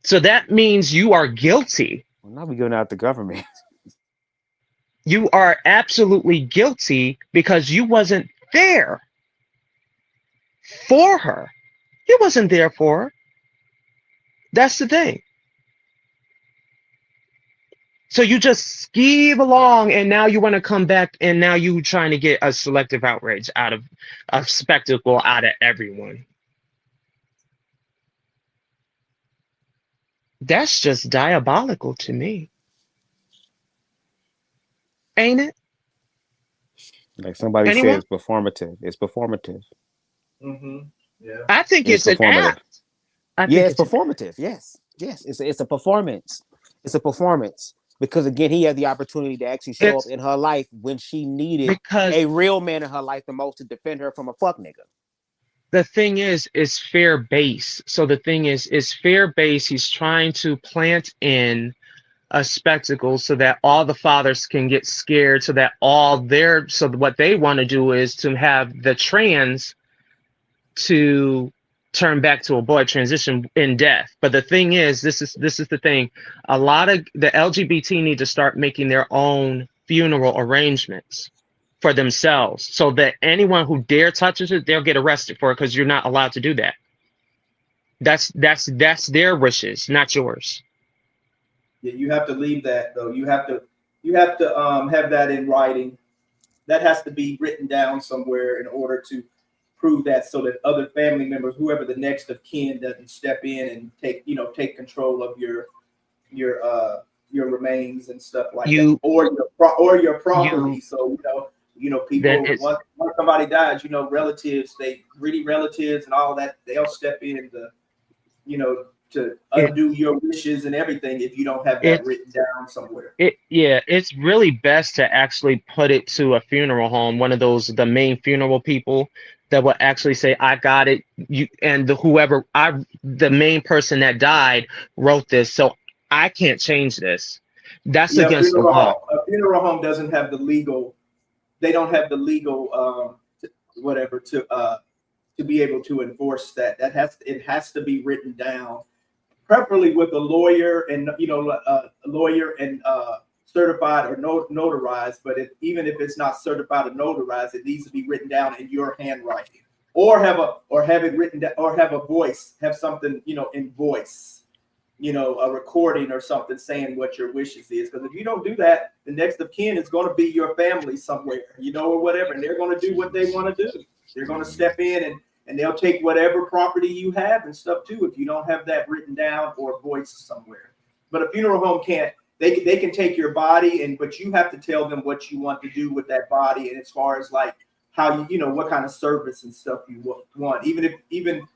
So that means you are guilty. Well, now we're going out the government. You are absolutely guilty because you wasn't there for her. You wasn't there for her. That's the thing. So you just skeeve along, and now you want to come back, and now you trying to get a selective outrage out of a spectacle out of everyone. That's just diabolical to me, ain't it? Like somebody Anyone? says, performative. It's performative. Mm-hmm. Yeah. I think It's it's an performative. act. I Yeah, think it's it's an performative. Yes, yes. It's a performance. It's a performance because again, he had the opportunity to actually show up it's in her life when she needed because a real man in her life the most to defend her from a fuck nigga. the thing is fair base. So the thing is fair base. He's trying to plant in a spectacle so that all the fathers can get scared, so that so what they want to do is to have the trans to turn back to a boy, transition in death. But the thing is, this is the thing. A lot of the LGBT need to start making their own funeral arrangements for themselves, so that anyone who dare touches it, they'll get arrested for it, because you're not allowed to do that. That's their wishes, not yours. Yeah, you have to leave that though. You have to have that in writing. That has to be written down somewhere in order to prove that, so that other family members, whoever the next of kin, doesn't step in and take control of your remains and stuff like that, You or your property. you So then people, it's once somebody dies, relatives, greedy relatives and all that, they'll step in to it, undo your wishes and everything if you don't have that it's written down somewhere. it's really best to actually put it to a funeral home, one of those, the main funeral people that will actually say, I got it. You and the main person that died wrote this, so I can't change this. That's Yeah, against the law. a funeral home doesn't have the legal. They don't have the legal whatever to be able to enforce that. It has to be written down, preferably with a lawyer and a lawyer and certified or notarized. But even if it's not certified or notarized, it needs to be written down in your handwriting, or have it written down, or have a voice, have something in voice, a recording or something saying what your wishes is. Because if you don't do that, the next of kin is going to be your family somewhere, or whatever, and they're going to do what they want to do. They're going to step in and they'll take whatever property you have and stuff too, if you don't have that written down or voiced somewhere. But a funeral home can't. They can take your body, but you have to tell them what you want to do with that body, and as far as like how what kind of service and stuff you want, even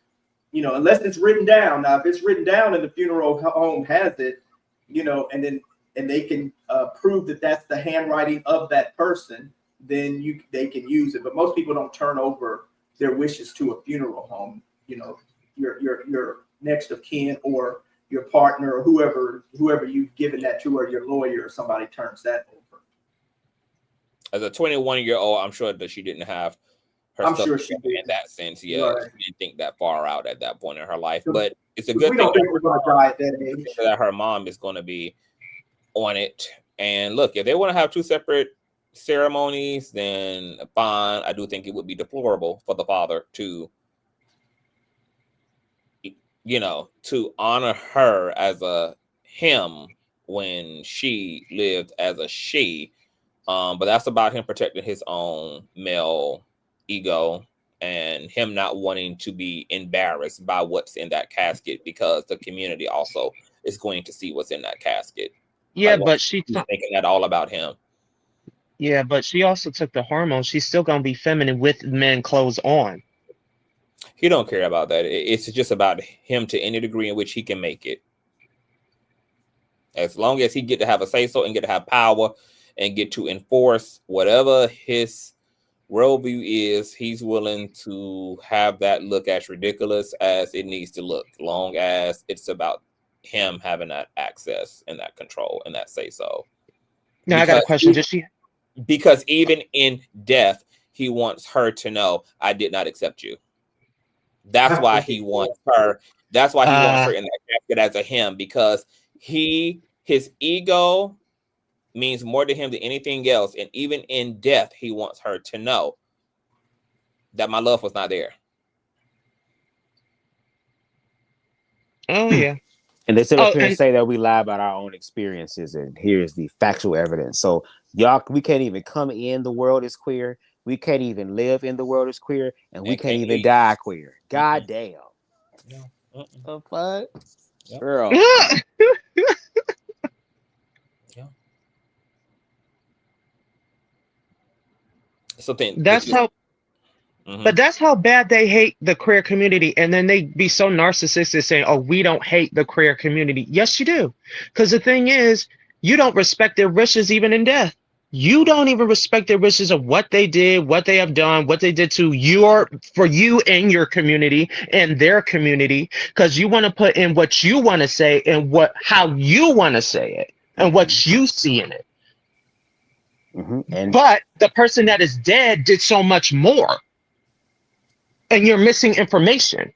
unless it's written down. Now, if it's written down and the funeral home has it, and they can prove that that's the handwriting of that person, then they can use it. But most people don't turn over their wishes to a funeral home. Your next of kin or your partner or whoever you've given that to, or your lawyer or somebody turns that over. As a 21-year-old, I'm sure that she didn't have her I'm stuff sure she in that sense. Yeah, right. She didn't think that far out at that point in her life. But it's a good we thing don't think we're going to die at that age. that her mom is going to be on it. And look, if they want to have two separate ceremonies, then fine. I do think it would be deplorable for the father to honor her as a him when she lived as a she. But that's about him protecting his own male ego and him not wanting to be embarrassed by what's in that casket, because the community also is going to see what's in that casket. Yeah, Like, but she's thinking that all about him. Yeah, but she also took the hormones. She's still gonna be feminine with men clothes on. He don't care about that. It's just about him to any degree in which he can make it. As long as he get to have a say-so and get to have power and get to enforce whatever his worldview is, he's willing to have that look as ridiculous as it needs to look, long as it's about him having that access and that control and that say-so. Now, I got a question. Because even in death, he wants her to know, I did not accept you. That's why he wants her. That's why he wants her in that casket as a him, because his ego means more to him than anything else. And even in death, he wants her to know that my love was not there. Oh yeah. And they sit up Oh, here and and say that we lie about our own experiences, and here's the factual evidence. So y'all, we can't even come in the world as queer. We can't even live in the world as queer, and we And can't can't even leave. die queer. God damn. Yeah. The fuck? Yep. Girl. Yeah. Something that's how. But that's how bad they hate the queer community. And then they be so narcissistic saying, oh, we don't hate the queer community. Yes, you do. Because the thing is, you don't respect their wishes even in death. You don't even respect their wishes of what they did, what they have done, what they did to for you and your community and their community. Because you want to put in what you want to say and how you want to say it and what you see in it. But the person that is dead did so much more. And you're missing information.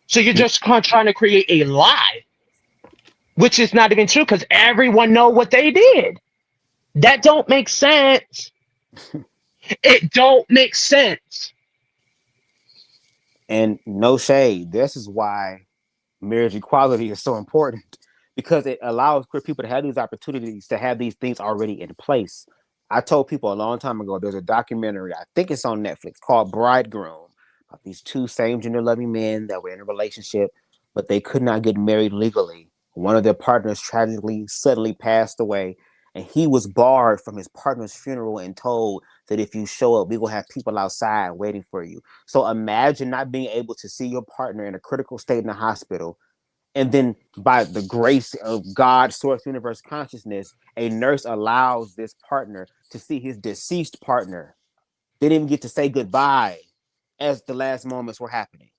So you're just trying to create a lie, which is not even true because everyone know what they did. That don't make sense. It don't make sense. And no shade. This is why marriage equality is so important, because it allows queer people to have these opportunities, to have these things already in place. I told people a long time ago, there's a documentary, I think it's on Netflix, called Bridegroom, about these two same gender loving men that were in a relationship, but they could not get married legally. One of their partners tragically, suddenly passed away, and he was barred from his partner's funeral and told that if you show up, we will have people outside waiting for you. So imagine not being able to see your partner in a critical state in the hospital, and then by the grace of God, source, universe, consciousness, a nurse allows this partner to see his deceased partner. They didn't even get to say goodbye as the last moments were happening,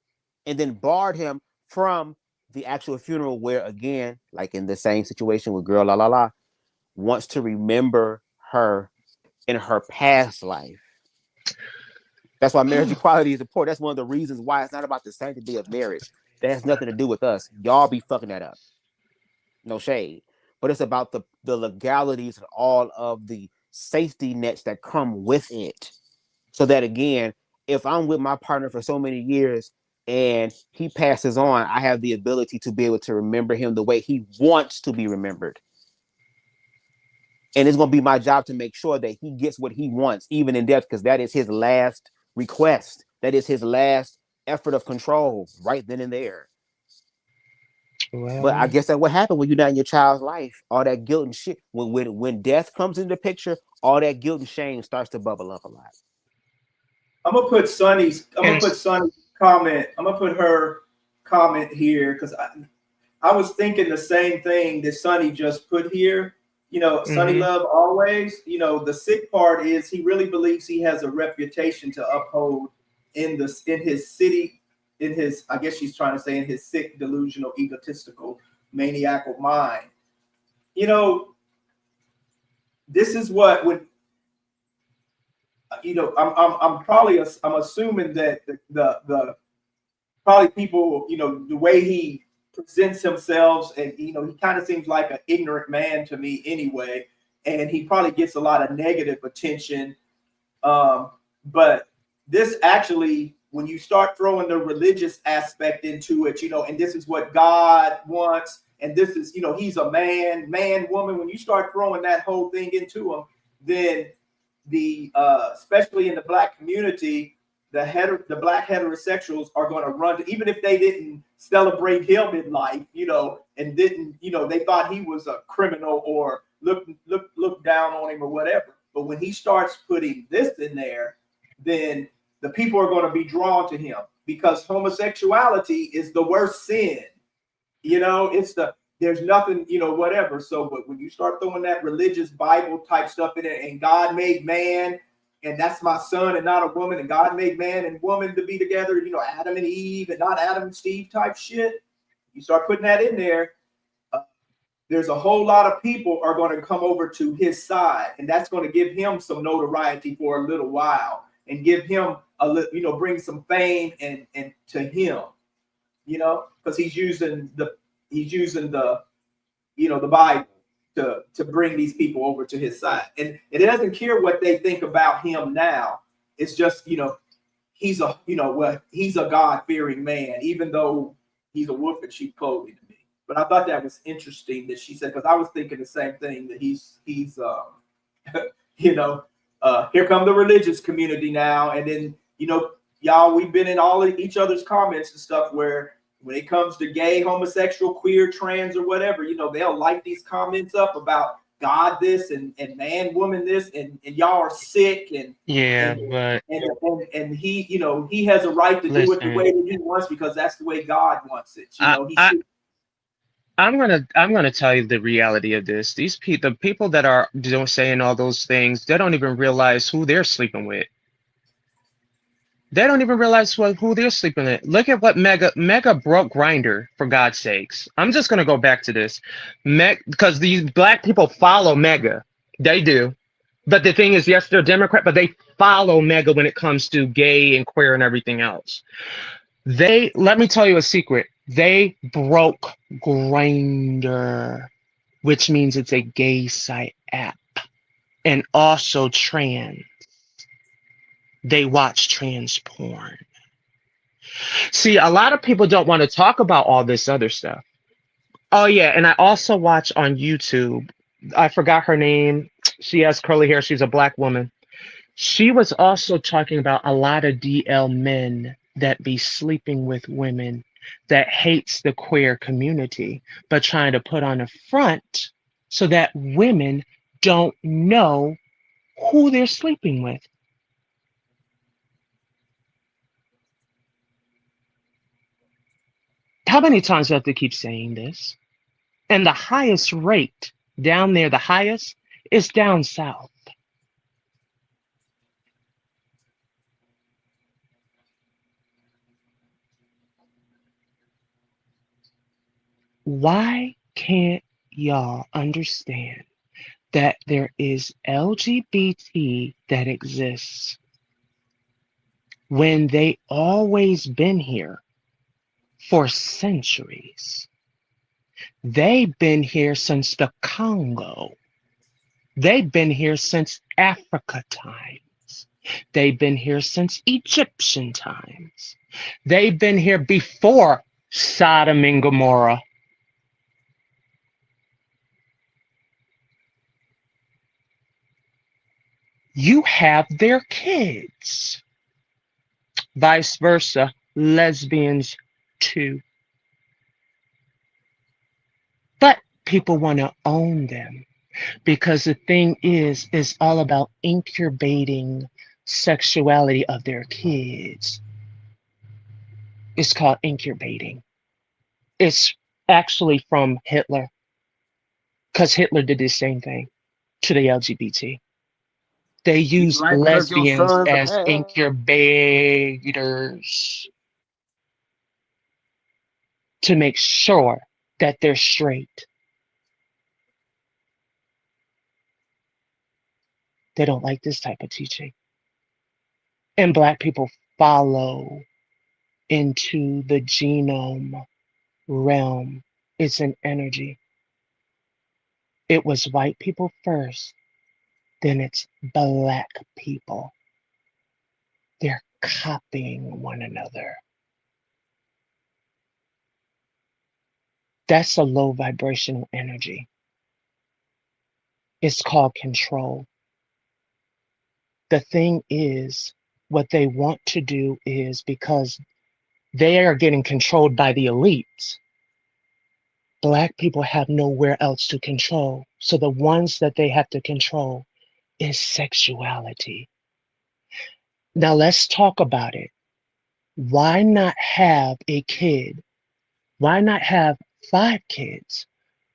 and then barred him from the actual funeral, where, again, like in the same situation with Girllalala, wants to remember her in her past life. That's why marriage equality is important. That's one of the reasons why it's not about the sanctity of marriage. That has nothing to do with us. Y'all be fucking that up. No shade. But it's about the legalities and all of the safety nets that come with it. So that, again, if I'm with my partner for so many years and he passes on, I have the ability to be able to remember him the way he wants to be remembered. And it's going to be my job to make sure that he gets what he wants, even in death, because that is his last request. That is his last effort of control right then and there. Well, but I guess that's what happened when you're not in your child's life. All that guilt and shit. When death comes into the picture, all that guilt and shame starts to bubble up a lot. I'm gonna put Sunny's comment. I'm gonna put her comment here because I was thinking the same thing that Sunny just put here. You know, Sunny Love always. You know, the sick part is he really believes he has a reputation to uphold in his city, in his, I guess she's trying to say, in his sick, delusional, egotistical, maniacal mind. You know, this is what when. You know, I'm assuming that the probably people, you know, the way he presents himself, and you know, he kind of seems like an ignorant man to me anyway, and he probably gets a lot of negative attention. But this actually, when you start throwing the religious aspect into it, you know, and this is what God wants, and this is, you know, he's a man, woman. When you start throwing that whole thing into him, then the especially in the black community, the black heterosexuals are going to run to, even if they didn't celebrate him in life, you know, and didn't, you know, they thought he was a criminal or look down on him or whatever. But when he starts putting this in there, then the people are going to be drawn to him because homosexuality is the worst sin. You know, it's there's nothing, you know, whatever. So, but when you start throwing that religious Bible type stuff in it, and God made man, and that's my son and not a woman, and God made man and woman to be together, you know, Adam and Eve and not Adam and Steve type shit. You start putting that in there, there's a whole lot of people are going to come over to his side, and that's going to give him some notoriety for a little while, and give him you know, bring some fame and to him. You know, because he's using the, the Bible to bring these people over to his side. And it doesn't care what they think about him now. It's just, he's a God-fearing man, even though he's a wolf in sheep clothing to me. But I thought that was interesting that she said, because I was thinking the same thing, that he's here come the religious community now. And then, y'all, we've been in all of each other's comments and stuff where when it comes to gay, homosexual, queer, trans, or whatever, they'll light these comments up about God this and man, woman this, and y'all are sick and Yeah, but and he, he has a right to do it the way that he wants because that's the way God wants it. I'm gonna tell you the reality of this. These the people that are saying all those things, they don't even realize who they're sleeping with. They don't even realize who they're sleeping with. Look at what Mega broke Grinder, for God's sakes. I'm just gonna go back to this, because these black people follow Mega. They do, but the thing is, yes, they're Democrat, but they follow Mega when it comes to gay and queer and everything else. Let me tell you a secret. They broke Grindr, which means it's a gay site app, and also trans. They watch trans porn. See, a lot of people don't want to talk about all this other stuff. Oh yeah, and I also watch on YouTube. I forgot her name. She has curly hair. She's a black woman. She was also talking about a lot of DL men that be sleeping with women that hates the queer community, but trying to put on a front so that women don't know who they're sleeping with. How many times do I have to keep saying this? And the highest rate down there, the highest, is down south. Why can't y'all understand that there is LGBT that exists when they always been here for centuries? They've been here since the Congo. They've been here since Africa times. They've been here since Egyptian times. They've been here before Sodom and Gomorrah. You have their kids. Vice versa, lesbians too. But people want to own them because the thing is, it's all about incubating sexuality of their kids. It's called incubating. It's actually from Hitler, because Hitler did the same thing to the LGBT. They used lesbians as incubators to make sure that they're straight. They don't like this type of teaching. And Black people follow into the genome realm. It's an energy. It was white people first, then it's Black people. They're copying one another. That's a low vibrational energy. It's called control. The thing is, what they want to do is, because they are getting controlled by the elites, Black people have nowhere else to control. So the ones that they have to control is sexuality. Now let's talk about it. Why not have a kid? Why not have 5 kids?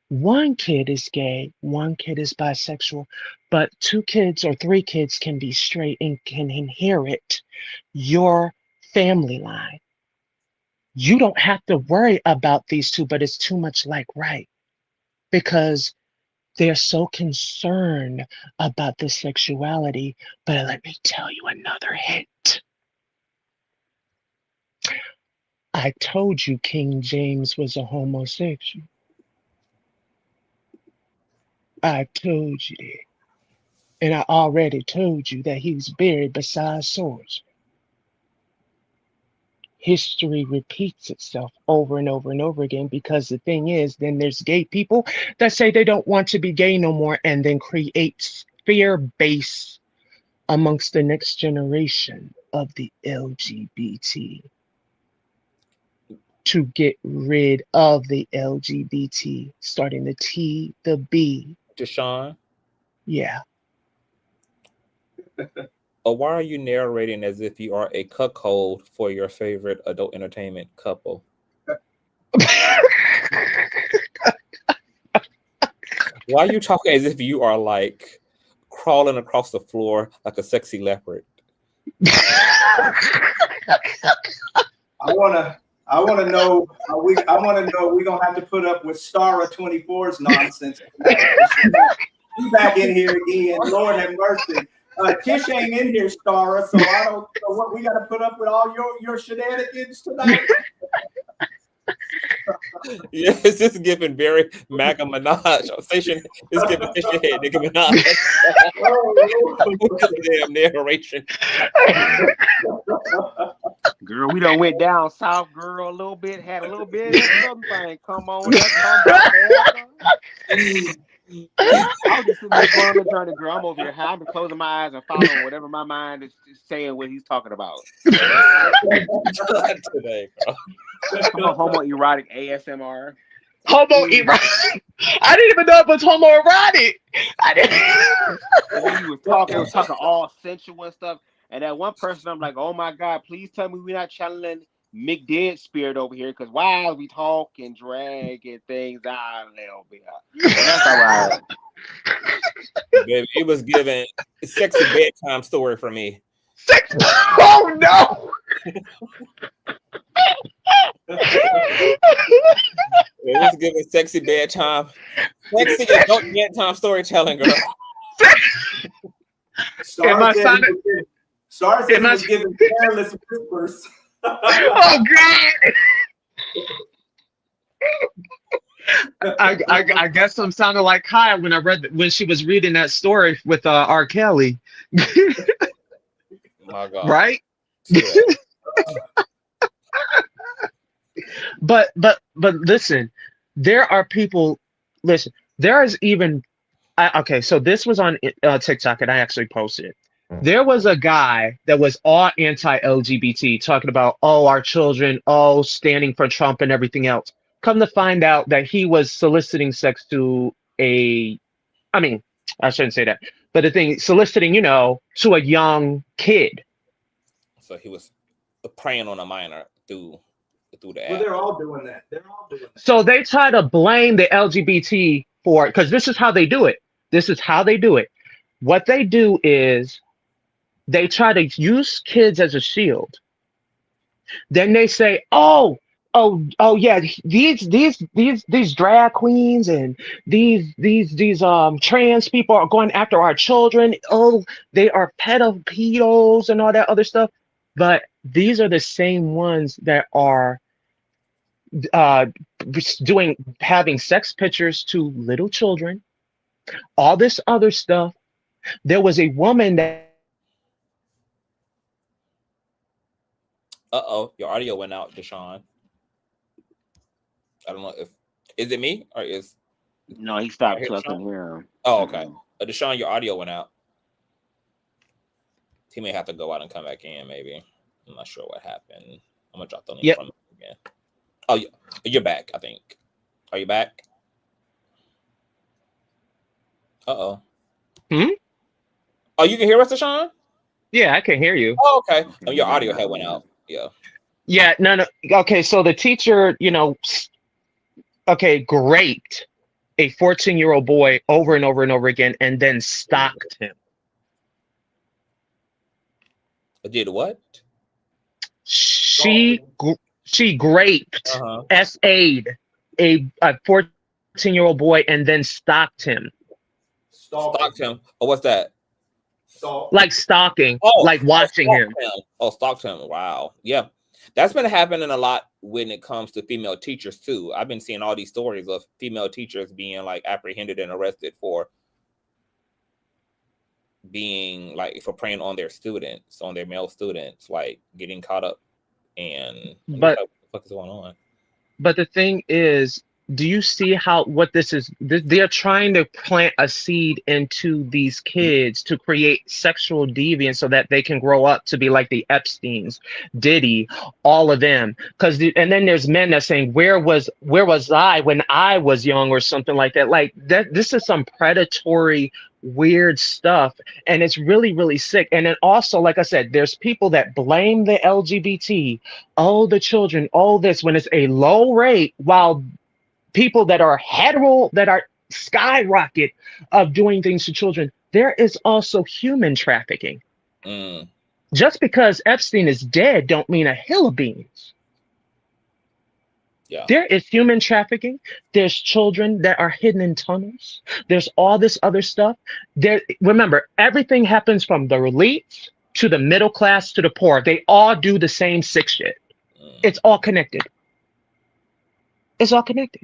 1 kid is gay, 1 kid is bisexual, but 2 kids or 3 kids can be straight and can inherit your family line. You don't have to worry about these 2, but it's too much like right, because they're so concerned about the sexuality. But let me tell you another hint. I told you King James was a homosexual. I told you that. And I already told you that he was buried beside swords. History repeats itself over and over and over again because the thing is, then there's gay people that say they don't want to be gay no more and then creates fear base amongst the next generation of the LGBT to get rid of the LGBT, starting the T, the B. Deshaun, Yeah. why are you narrating as if you are a cuckold for your favorite adult entertainment couple? Why are you talking as if you are like crawling across the floor like a sexy leopard? I wanna know. I wanna know. We're gonna have to put up with Stara 24's nonsense. She's back in here again. Lord have mercy. Tish ain't in here, Stara, so I don't know what we got to put up with all your shenanigans tonight. Yeah, it's just giving very MAGA Minaj. Station is giving Station Head Nicki Minaj. Damn narration. Girl, we done went down south, girl, a little bit, had a little bit of something. Come on, come back. I was just sitting there going on the journey, girl. I'm over here. I'm closing my eyes and following whatever my mind is saying what he's talking about. Today, bro. I'm a homoerotic ASMR. Homoerotic. I didn't even know it was homoerotic. I didn't. And when he was talking all sensual and stuff. And that one person, I'm like, oh my God, please tell me we're not channeling McDead spirit over here, because why are we talking, dragging things out a little bit? That's all right. Baby, it was giving sexy bedtime story for me. Oh no! It was giving sexy bedtime, sexy adult bedtime storytelling, girl. Stars was giving careless whispers. Oh God! I guess I'm sounding like Kyle when she was reading that story with R. Kelly. My God! Right? Yeah. But listen, there are people. Listen, there is even. Okay, so this was on TikTok, and I actually posted it. There was a guy that was all anti-LGBT, talking about, oh, our children, oh, standing for Trump and everything else. Come to find out that he was soliciting sex to I shouldn't say that, but soliciting, to a young kid. So he was preying on a minor through the app. Well, they're all doing that. So they try to blame the LGBT for it, because this is how they do it. What they do is they try to use kids as a shield. Then they say, oh yeah, these drag queens and these trans people are going after our children. Oh, they are pedophiles and all that other stuff. But these are the same ones that are having sex pictures to little children, all this other stuff. There was a woman that. Your audio went out, Deshaun. I don't know is it me or is no, he stopped talking here. Oh, okay. Deshaun, your audio went out. He may have to go out and come back in, maybe. I'm not sure what happened. I'm gonna drop the link from him again. Oh, you're back, I think. Are you back? Oh, you can hear us, Deshaun? Yeah, I can hear you. Oh, okay. Your audio had went out. Yeah. Yeah, no. Okay, so the teacher, raped a 14-year-old boy over and over and over again, and then stalked him. Did what? She raped, SA'd a 14-year-old boy, and then stalked him. Stalked him. Oh, what's that? Like stalking, like watching him. Oh, stalked him. Wow. Yeah. That's been happening a lot when it comes to female teachers too. I've been seeing all these stories of female teachers being like apprehended and arrested for being like for preying on their students, on their male students, like getting caught up. And But what the fuck is going on? But the thing is, do you see how what this is? They're trying to plant a seed into these kids to create sexual deviance so that they can grow up to be like the Epsteins, Diddy, all of them. And then there's men that saying, where was I when I was young or something like that? Like that. This is some predatory, weird stuff, and it's really, really sick. And then also, like I said, there's people that blame the LGBT, oh, the children, all this, when it's a low rate, while people that are hetero, that are skyrocket of doing things to children, there is also human trafficking. Just because Epstein is dead don't mean a hill of beans. Yeah. There is human trafficking. There's children that are hidden in tunnels. There's all this other stuff. Remember, everything happens from the elites to the middle class to the poor. They all do the same sick shit. It's all connected. It's all connected.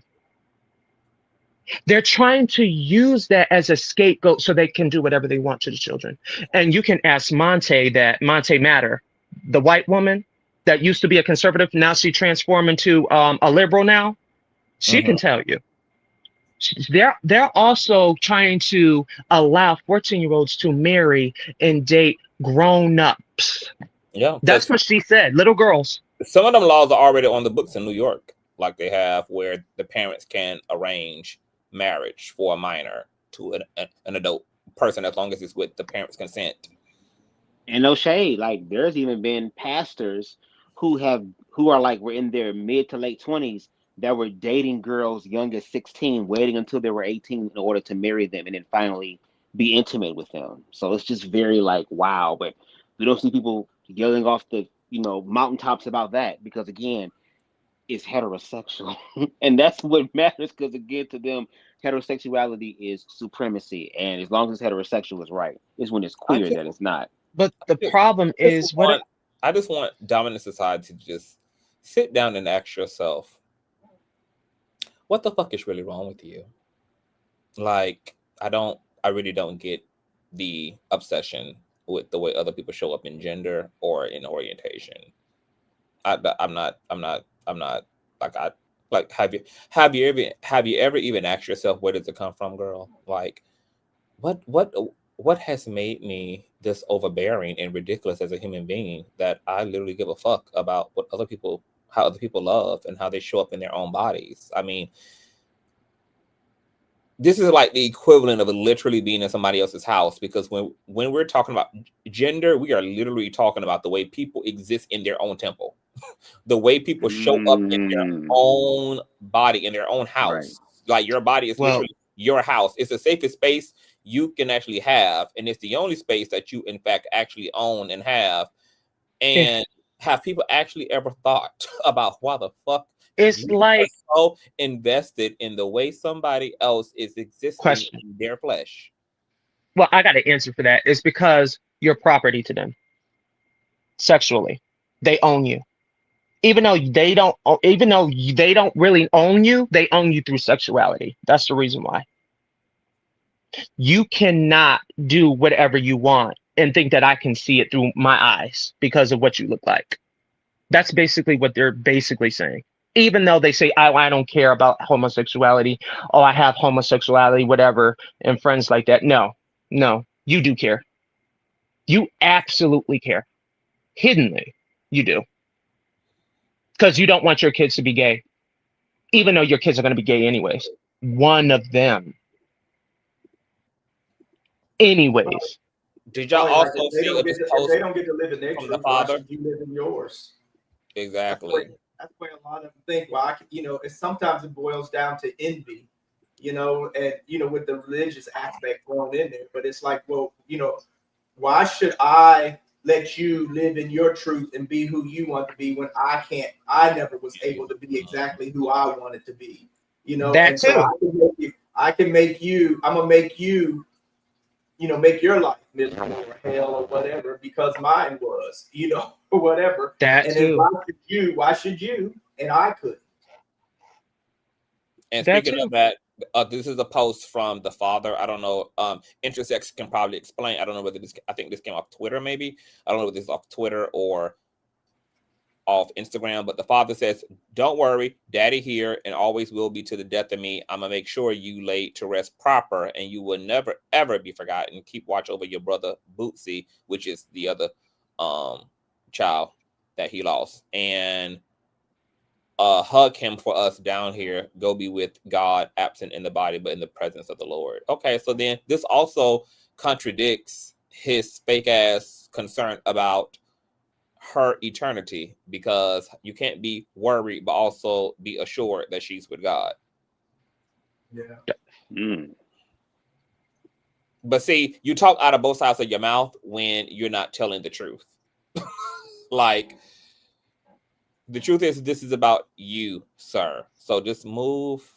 They're trying to use that as a scapegoat so they can do whatever they want to the children. And you can ask Monte Matter, the white woman that used to be a conservative, now she transformed into a liberal now. She can tell you. They're also trying to allow 14-year-olds to marry and date grown-ups. Yeah. That's what she said, little girls. Some of them laws are already on the books in New York, like they have where the parents can arrange marriage for a minor to an adult person as long as it's with the parents' consent. And no shade, like there's even been pastors who were in their mid to late 20s that were dating girls young as 16, waiting until they were 18 in order to marry them and then finally be intimate with them. So it's just very like, wow. But we don't see people yelling off the mountaintops about that, because again, it's heterosexual. And that's what matters, because again, to them, heterosexuality is supremacy, and as long as it's heterosexual, it's right. It's when it's queer that it's not. But the problem is, I just want dominant society to just sit down and ask yourself, what the fuck is really wrong with you? Like, I really don't get the obsession with the way other people show up in gender or in orientation. I'm not like, have you ever even asked yourself, where does it come from, girl? Like, what has made me this overbearing and ridiculous as a human being that I literally give a fuck about how other people love and how they show up in their own bodies? I mean, this is like the equivalent of literally being in somebody else's house, because when we're talking about gender, we are literally talking about the way people exist in their own temple, the way people show up in their own body, in their own house. Right. Like, your body is literally your house. It's the safest space you can actually have, and it's the only space that you in fact actually own and have. And have people actually ever thought about why the fuck it's like so invested in the way somebody else is existing in their flesh? Well, I got an answer for that. It's because you're property to them sexually. They own you. Even though they don't really own you, they own you through sexuality. That's the reason why. You cannot do whatever you want and think that I can see it through my eyes because of what you look like. That's basically what they're basically saying. Even though they say, I don't care about homosexuality, oh, I have homosexuality, whatever, and friends like that. No, you do care. You absolutely care. Hiddenly, you do. Because you don't want your kids to be gay, even though your kids are going to be gay anyways. One of them. Anyways. Did y'all also see they don't get to live in their truth, why should you live in yours? Exactly. That's where a lot of them think, well, sometimes it boils down to envy, and, with the religious aspect thrown in there. But it's like, well, why should I let you live in your truth and be who you want to be when I can't? I never was able to be exactly who I wanted to be, That too. So I can make you, I'm going to make you, make your life miserable or hell or whatever, because mine was, or whatever. That And then too. why should you? And I couldn't. And That speaking too. of that, this is a post from the father. I don't know. Intersex can probably explain. I don't know whether this. I think this came off Twitter. Maybe I don't know whether this is off Twitter or off Instagram. But the father says, "Don't worry, Daddy here and always will be to the death of me. I'm gonna make sure you laid to rest proper, and you will never ever be forgotten. Keep watch over your brother Bootsy, which is the other child that he lost, and hug him for us down here. Go be with God, absent in the body, but in the presence of the Lord." Okay, so then this also contradicts his fake ass concern about her eternity, because you can't be worried but also be assured that she's with God. Yeah. But see, you talk out of both sides of your mouth when you're not telling the truth. Like, the truth is, this is about you, sir. So just move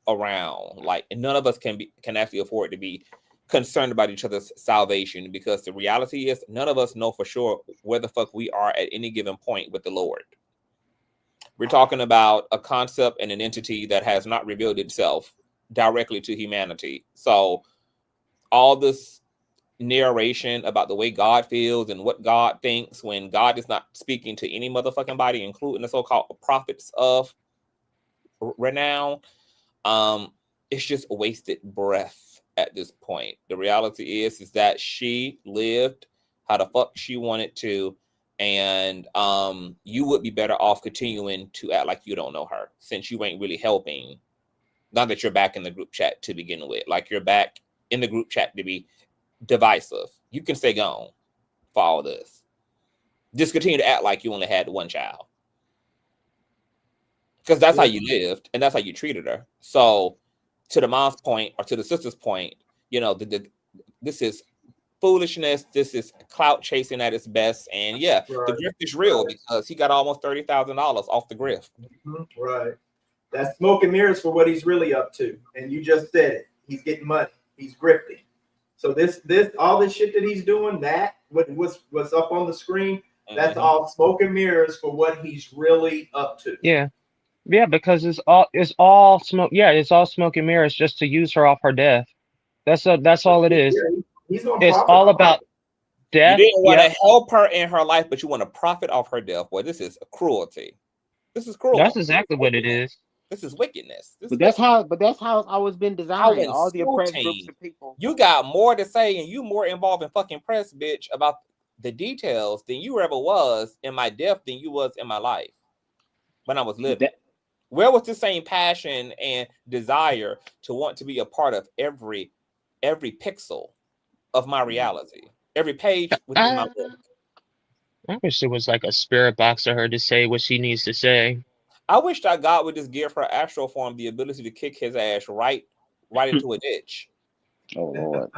around. Like, and none of us can actually afford to be concerned about each other's salvation, because the reality is none of us know for sure where the fuck we are at any given point with the Lord. We're talking about a concept and an entity that has not revealed itself directly to humanity. So all this narration about the way God feels and what God thinks, when God is not speaking to any motherfucking body, including the so-called prophets of renown, it's just a wasted breath at this point. The reality is that she lived how the fuck she wanted to, and you would be better off continuing to act like you don't know her, since you ain't really helping. Not that you're back in the group chat to begin with, like you're back in the group chat to be divisive. You can stay gone for all this. Just continue to act like you only had one child, because that's how you lived and that's how you treated her. So to the mom's point, or to the sister's point, you know, this is foolishness. This is clout chasing at its best. And yeah, the grift is real, because he got almost $30,000 off the grift. Right. That's smoke and mirrors for what he's really up to. And you just said it. He's getting money. He's grifting. So all this shit that he's doing, what's up on the screen, that's all smoke and mirrors for what he's really up to. Yeah. Yeah, because it's all smoke. Yeah, it's all smoke and mirrors just to use her off her death. That's all it is. It's all about death. You didn't want to help her in her life, but you want to profit off her death. Boy, this is cruelty. This is cruel. That's exactly what it is. This is wickedness. But that's how it's always been designed. All the oppressed groups of people. You got more to say, and you more involved in fucking press, bitch, about the details than you ever was in my death than you was in my life when I was living. Where was the same passion and desire to want to be a part of every pixel of my reality, every page within my book? I wish there was like a spirit box for her to say what she needs to say. I wish that God would just give her astral form the ability to kick his ass right into a ditch. Oh Lord.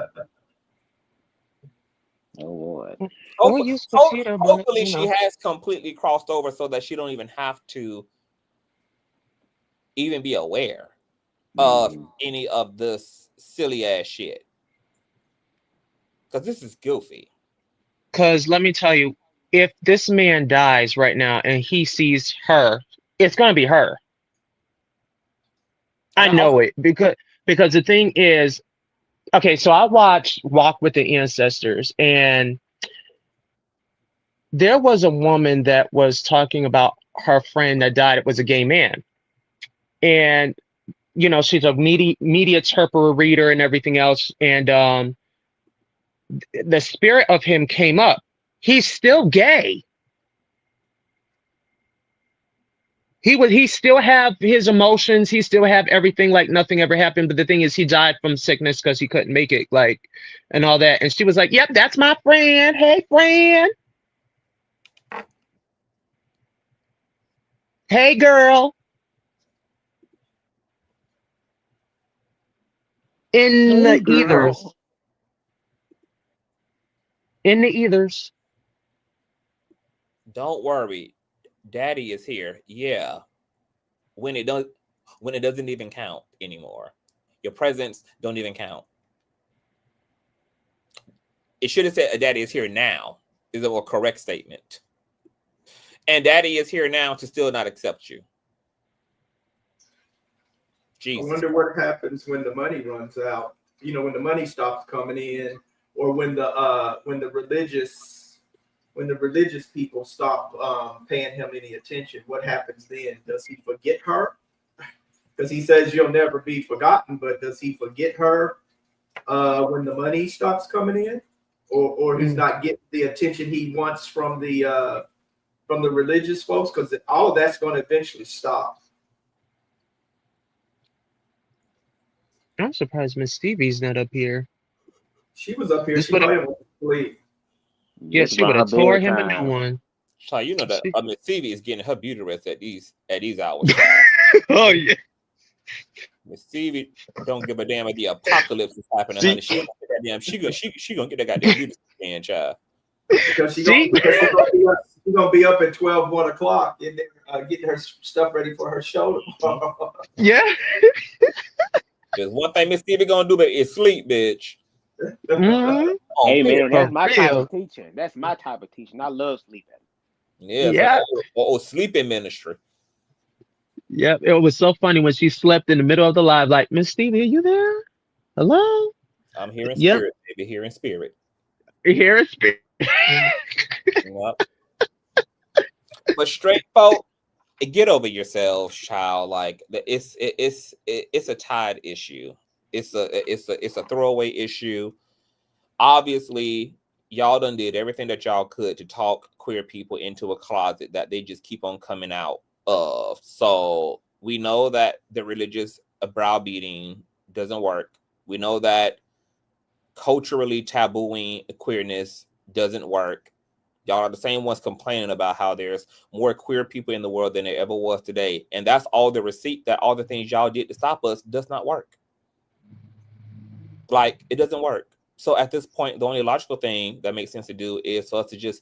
Oh Lord. Hopefully she has completely crossed over so that she don't even have to even be aware of any of this silly ass shit. Because this is goofy. Because let me tell you, if this man dies right now and he sees her, it's gonna be her. I know it, because the thing is, okay, so I watched Walk with the Ancestors, and there was a woman that was talking about her friend that died. It was a gay man, and you know, she's a media interpreter reader and everything else, and the spirit of him came up. He's still gay. He still have his emotions. He still have everything like nothing ever happened. But the thing is, he died from sickness because he couldn't make it, like, and all that. And she was like, "Yep, that's my friend. Hey, friend. Hey, girl." In the ethers. In the ethers. Don't worry, Daddy is here. Yeah, when it doesn't even count anymore. Your presence don't even count. It should have said Daddy is here now. Is a more correct statement. And daddy is here now to still not accept you. I Jesus. wonder what happens when the money runs out. You know, when the money stops coming in, or when the religious people stop paying him any attention. What happens then? Does he forget her? Because he says you'll never be forgotten, but does he forget her when the money stops coming in, or he's not getting the attention he wants from the religious folks? Because all of that's going to eventually stop. I'm surprised Miss Stevie's not up here. She was up here. This She would have, probably went to sleep. yeah, It's she would about her have tore him a new bedtime. one. So you know that She- Miss Stevie is getting her beauty rest at these hours. Child. Oh yeah. Miss Stevie don't give a damn if the apocalypse is happening, See- honey. She gonna get that goddamn beauty scan, child. Because See? she's gonna be up at 12, 1 o'clock, and getting her stuff ready for her show tomorrow. Yeah. There's one thing Miss Stevie gonna do, but is sleep, bitch. Mhm. Hey Period. man, that's my type real. of teaching. That's my type of teaching. I love sleeping. Yeah, Yeah. sleeping ministry. Yep. It was so funny when she slept in the middle of the live, like, Miss Stevie, are you there? Hello? I'm here in Yep. spirit, baby. Here in spirit. Here is spirit. Yep. But straight folk, get over yourselves, child. Like it's a tide issue. It's a throwaway issue. Obviously, y'all done did everything that y'all could to talk queer people into a closet that they just keep on coming out of. So we know that the religious browbeating doesn't work. We know that culturally tabooing queerness doesn't work. Y'all are the same ones complaining about how there's more queer people in the world than there ever was today. And that's all the receipt that all the things y'all did to stop us does not work. Like, it doesn't work. So at this point, the only logical thing that makes sense to do is for us to just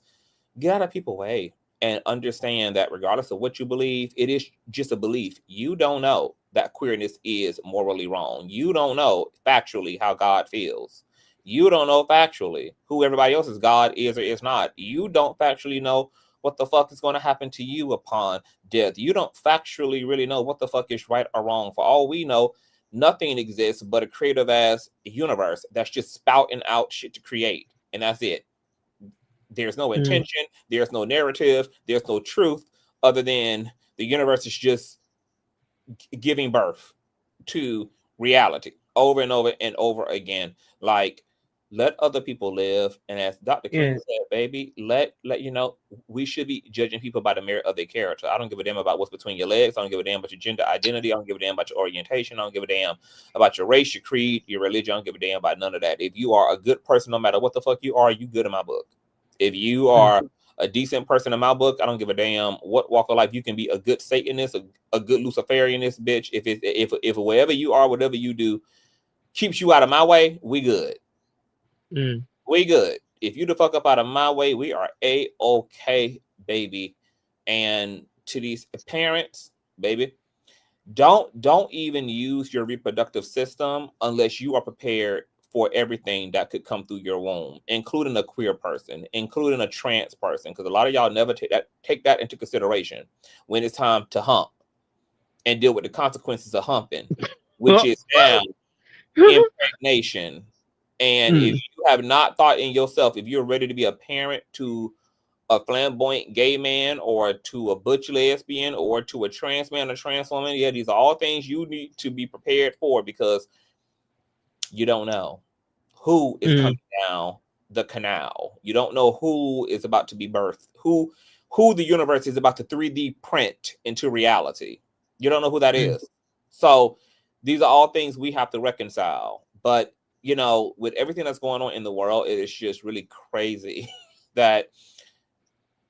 get out of people's way and understand that regardless of what you believe, it is just a belief. You don't know that queerness is morally wrong. You don't know factually how God feels. You don't know factually who everybody else's God is or is not. You don't factually know what the fuck is going to happen to you upon death. You don't factually really know what the fuck is right or wrong. For all we know, nothing exists but a creative ass universe that's just spouting out shit to create. And that's it. There's no intention. There's no narrative. There's no truth other than the universe is just giving birth to reality over and over and over again. Like, let other people live. And as Dr. King said, baby, let you know, we should be judging people by the merit of their character. I don't give a damn about what's between your legs. I don't give a damn about your gender identity. I don't give a damn about your orientation. I don't give a damn about your race, your creed, your religion. I don't give a damn about none of that. If you are a good person, no matter what the fuck you are, you good in my book. If you are a decent person in my book, I don't give a damn what walk of life. You can be a good Satanist, a good Luciferianist, bitch. If wherever you are, whatever you do, keeps you out of my way, we good. We good. If you the fuck up out of my way, we are A-okay, baby. And to these parents, baby, don't even use your reproductive system unless you are prepared for everything that could come through your womb, including a queer person, including a trans person, because a lot of y'all never take that into consideration when it's time to hump and deal with the consequences of humping, which is now impregnation. And if you have not thought in yourself, if you're ready to be a parent to a flamboyant gay man or to a butch lesbian or to a trans man or trans woman, yeah, these are all things you need to be prepared for, because you don't know who is coming down the canal. You don't know who is about to be birthed, who the universe is about to 3D print into reality. You don't know who that is. So these are all things we have to reconcile. But, you know, with everything that's going on in the world, it is just really crazy that,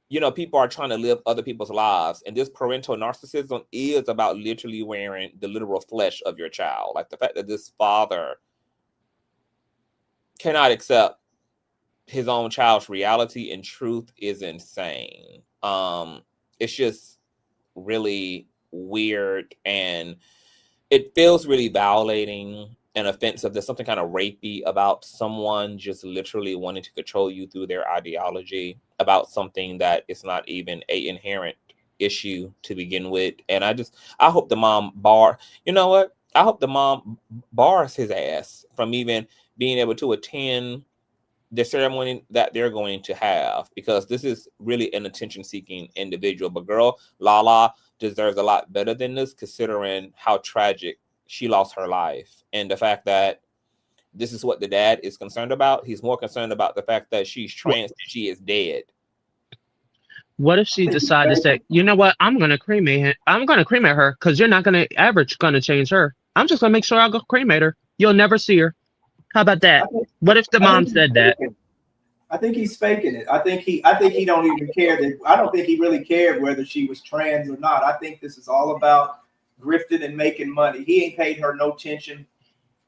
you know, people are trying to live other people's lives. And this parental narcissism is about literally wearing the literal flesh of your child. Like the fact that this father cannot accept his own child's reality and truth is insane. It's just really weird, and it feels really violating. and offensive. There's something kind of rapey about someone just literally wanting to control you through their ideology about something that is not even a inherent issue to begin with. And I hope the mom I hope the mom bars his ass from even being able to attend the ceremony that they're going to have, because this is really an attention-seeking individual. But Girllalala deserves a lot better than this, considering how tragic she lost her life, and the fact that this is what the dad is concerned about. He's more concerned about the fact that she's trans and she is dead. What if she decided to say, you know what, I'm gonna cremate her because you're not gonna change her. I'm just gonna make sure I go cremate her. You'll never see her. How about that? What if the mom said that? I think he's faking it. I think he don't even care that. I don't think he really cared whether she was trans or not. I think this is all about grifting and making money. He ain't paid her no attention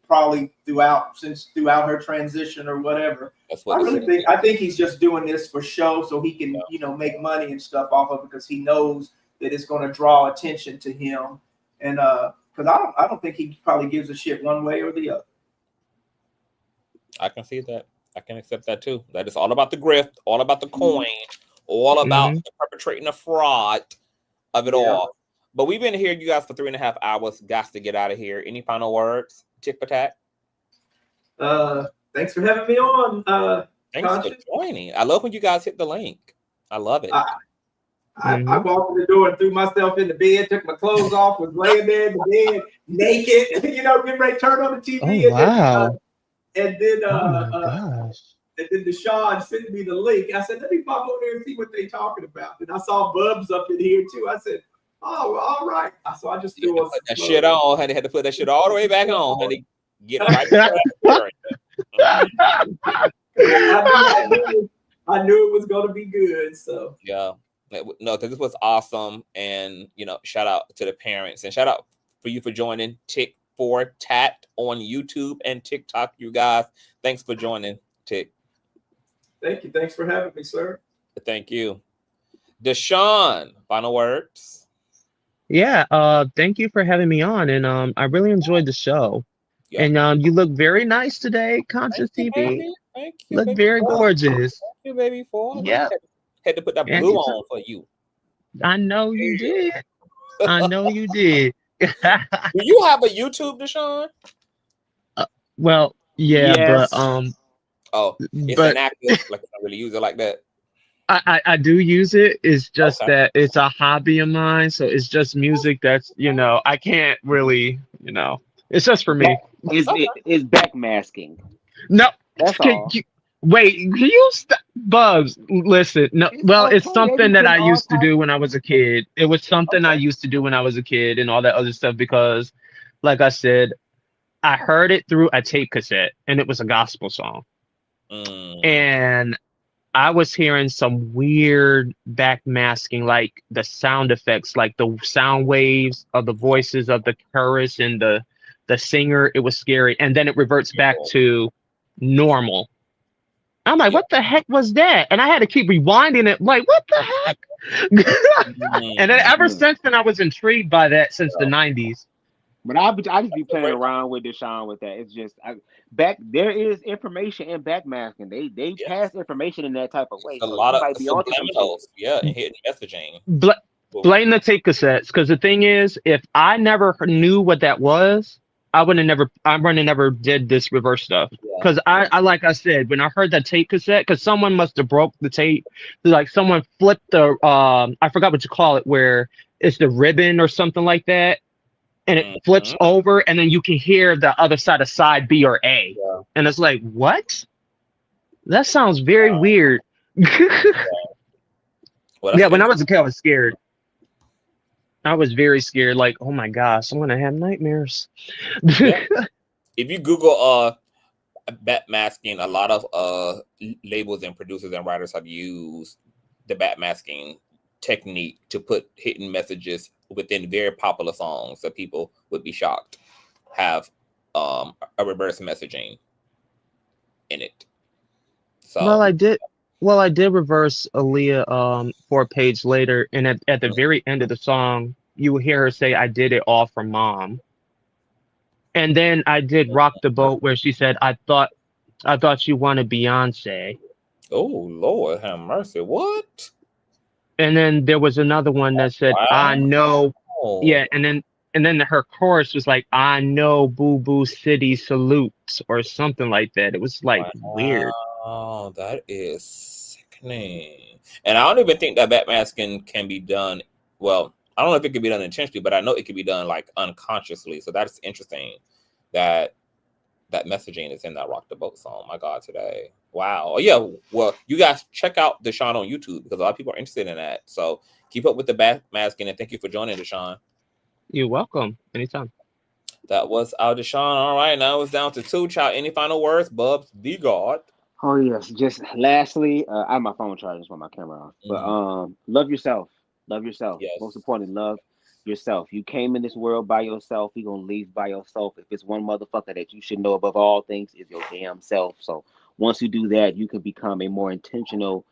probably throughout her transition or whatever. I think he's just doing this for show so he can, make money and stuff off of it, because he knows that it's going to draw attention to him. And because I don't think he probably gives a shit one way or the other. I can see that. I can accept that too. That is all about the grift, all about the coin, all about perpetrating the fraud of it all. But we've been here, you guys, for 3.5 hours. Got to get out of here. Any final words? Tick for tat. Thanks for having me on. Thanks for joining. I love when you guys hit the link. I love it. I walked in the door and threw myself in the bed, took my clothes off, was laying there in the bed naked, getting ready to turn on the TV. Oh, wow. And then Deshaun sent me the link. I said, let me pop over there and see what they're talking about. And I saw Bubz up in here too. I said, oh, all right. So I just threw put that shit on, honey. Had to put that shit all the way back on, honey. Get right back. I knew it was going to be good. So yeah, no, this was awesome. And shout out to the parents, and shout out for you for joining Tick for Tat on YouTube and TikTok. You guys, thanks for joining, Tick. Thank you. Thanks for having me, sir. Thank you. Deshaun, final words. Yeah, thank you for having me on, and I really enjoyed the show. Yeah. And you look very nice today, Conscious TV. Thank you. Look very gorgeous. Thank you, baby. Yeah. Had to put that blue on for you. I know you did. I know you did. Do you have a YouTube, Deshaun? Well, yeah, yes. but it's inactive. Like, I don't really use it like that. I do use it. It's just that it's a hobby of mine, so it's just music that's I can't really it's just for me. It's backmasking. No, that's all. Wait, can you stop? Bubz, listen. No, well, it's something that I used to do when I was a kid. It was something I used to do when I was a kid and all that other stuff because, like I said, I heard it through a tape cassette and it was a gospel song. And I was hearing some weird backmasking, like the sound effects, like the sound waves of the voices of the chorus and the singer. It was scary. And then it reverts back to normal. I'm like, what the heck was that? And I had to keep rewinding it. Like, what the heck? And then ever since then, I was intrigued by that since the 90s. But I just be playing around with Deshaun with that. It's just there is information in backmasking. They pass information in that type of way. A lot of subliminals, and hidden messaging. Blame the tape cassettes, because the thing is, if I never knew what that was, I wouldn't never did this reverse stuff. Because I like I said, when I heard that tape cassette, because someone must have broke the tape, like someone flipped the I forgot what you call it, where it's the ribbon or something like that. And it flips over, and then you can hear the other side of side B or A. Yeah. And it's like, what? That sounds very weird. When I was a kid, I was scared. I was very scared. Like, oh my gosh, I'm going to have nightmares. If you Google backmasking, a lot of labels and producers and writers have used the backmasking technique to put hidden messages within very popular songs that people would be shocked have a reverse messaging in it. So well, I did reverse Aaliyah for a page later, and at the very end of the song you will hear her say, I did it all for mom. And then I did Rock the Boat where she said, I thought you wanted Beyonce. Oh Lord, have mercy. What? And then there was another one that said, I know. Wow. Yeah, and then her chorus was like, I know Boo Boo City salutes or something like that. It was like weird. Wow, that is sickening. And I don't even think that backmasking can be done. Well, I don't know if it could be done intentionally, but I know it could be done like unconsciously. So that's interesting that that messaging is in that Rock the Boat song. My God, today. Wow. Oh, yeah. Well, you guys check out Deshaun on YouTube because a lot of people are interested in that. So keep up with the backmasking and thank you for joining, Deshaun. You're welcome. Anytime. That was our Deshaun. All right, now it's down to 2. Child, any final words? Bubz, the God. Oh yes. Just lastly, I have my phone charging, just want my camera off. But love yourself. Love yourself. Yes. Most importantly, love yourself. You came in this world by yourself. You're gonna leave by yourself. If it's one motherfucker that you should know above all things, is your damn self. So once you do that, you can become a more intentional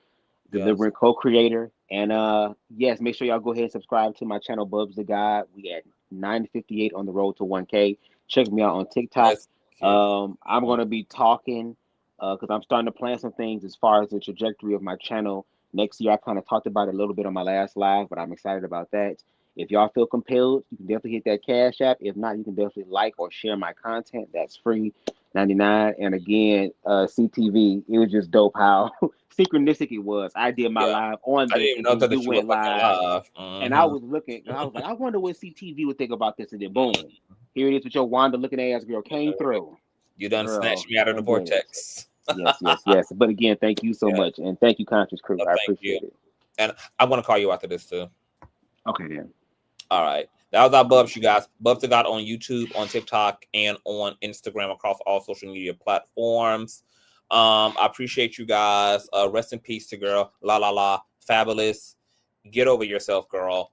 delivering co-creator. And yes, make sure y'all go ahead and subscribe to my channel, Bubz the God. We at 958 on the road to 1K. Check me out on TikTok. I'm gonna be talking because I'm starting to plan some things as far as the trajectory of my channel next year. I kind of talked about it a little bit on my last live, but I'm excited about that. If y'all feel compelled, you can definitely hit that Cash App. If not, you can definitely like or share my content. That's free, 99. And again, CTV, it was just dope how synchronistic it was. I did my live on I this, didn't even and know then that you you were went fucking live. live. And I was looking, and I was like, I wonder what CTV would think about this. And then boom, here it is with your Wanda looking ass girl came through. You done Girl, snatched me out of the and then vortex. yes. But again, thank you so much, and thank you, Conscious Crew. I Thank you. appreciate it. And I'm gonna call you after this too. Okay, then. All right. That was our Bubz, you guys. Bubz the God on YouTube, on TikTok, and on Instagram across all social media platforms. I appreciate you guys. Rest in peace to Girllalala. Fabolous. Get over yourself, girl.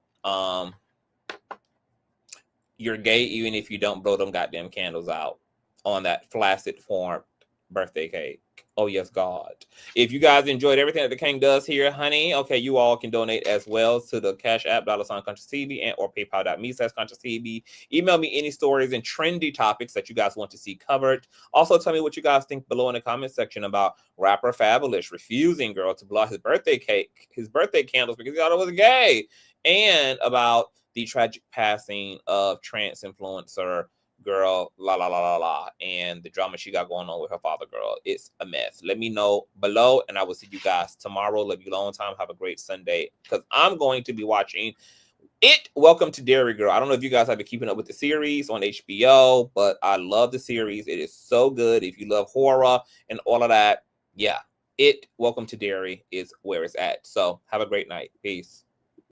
You're gay even if you don't blow them goddamn candles out on that flaccid form birthday cake. Oh yes, God. If you guys enjoyed everything that the King does here, honey, okay, you all can donate as well to the Cash App $ConsciousTV and or PayPal.me/ConsciousTV. Email me any stories and trendy topics that you guys want to see covered. Also, tell me what you guys think below in the comment section about rapper Fabolous refusing girl to blow his birthday cake, his birthday candles because he thought it was gay, and the tragic passing of trans influencer Girllalala and the drama she got going on with her father, girl. It's a mess. Let me know below, and I will see you guys tomorrow. Love you long time. Have a great Sunday, because I'm going to be watching it. Welcome to Derry, girl. I don't know if you guys have been keeping up with the series on HBO, but I love the series. It is so good. If you love horror and all of that, yeah, Welcome to Derry is where it's at. So have a great night. Peace.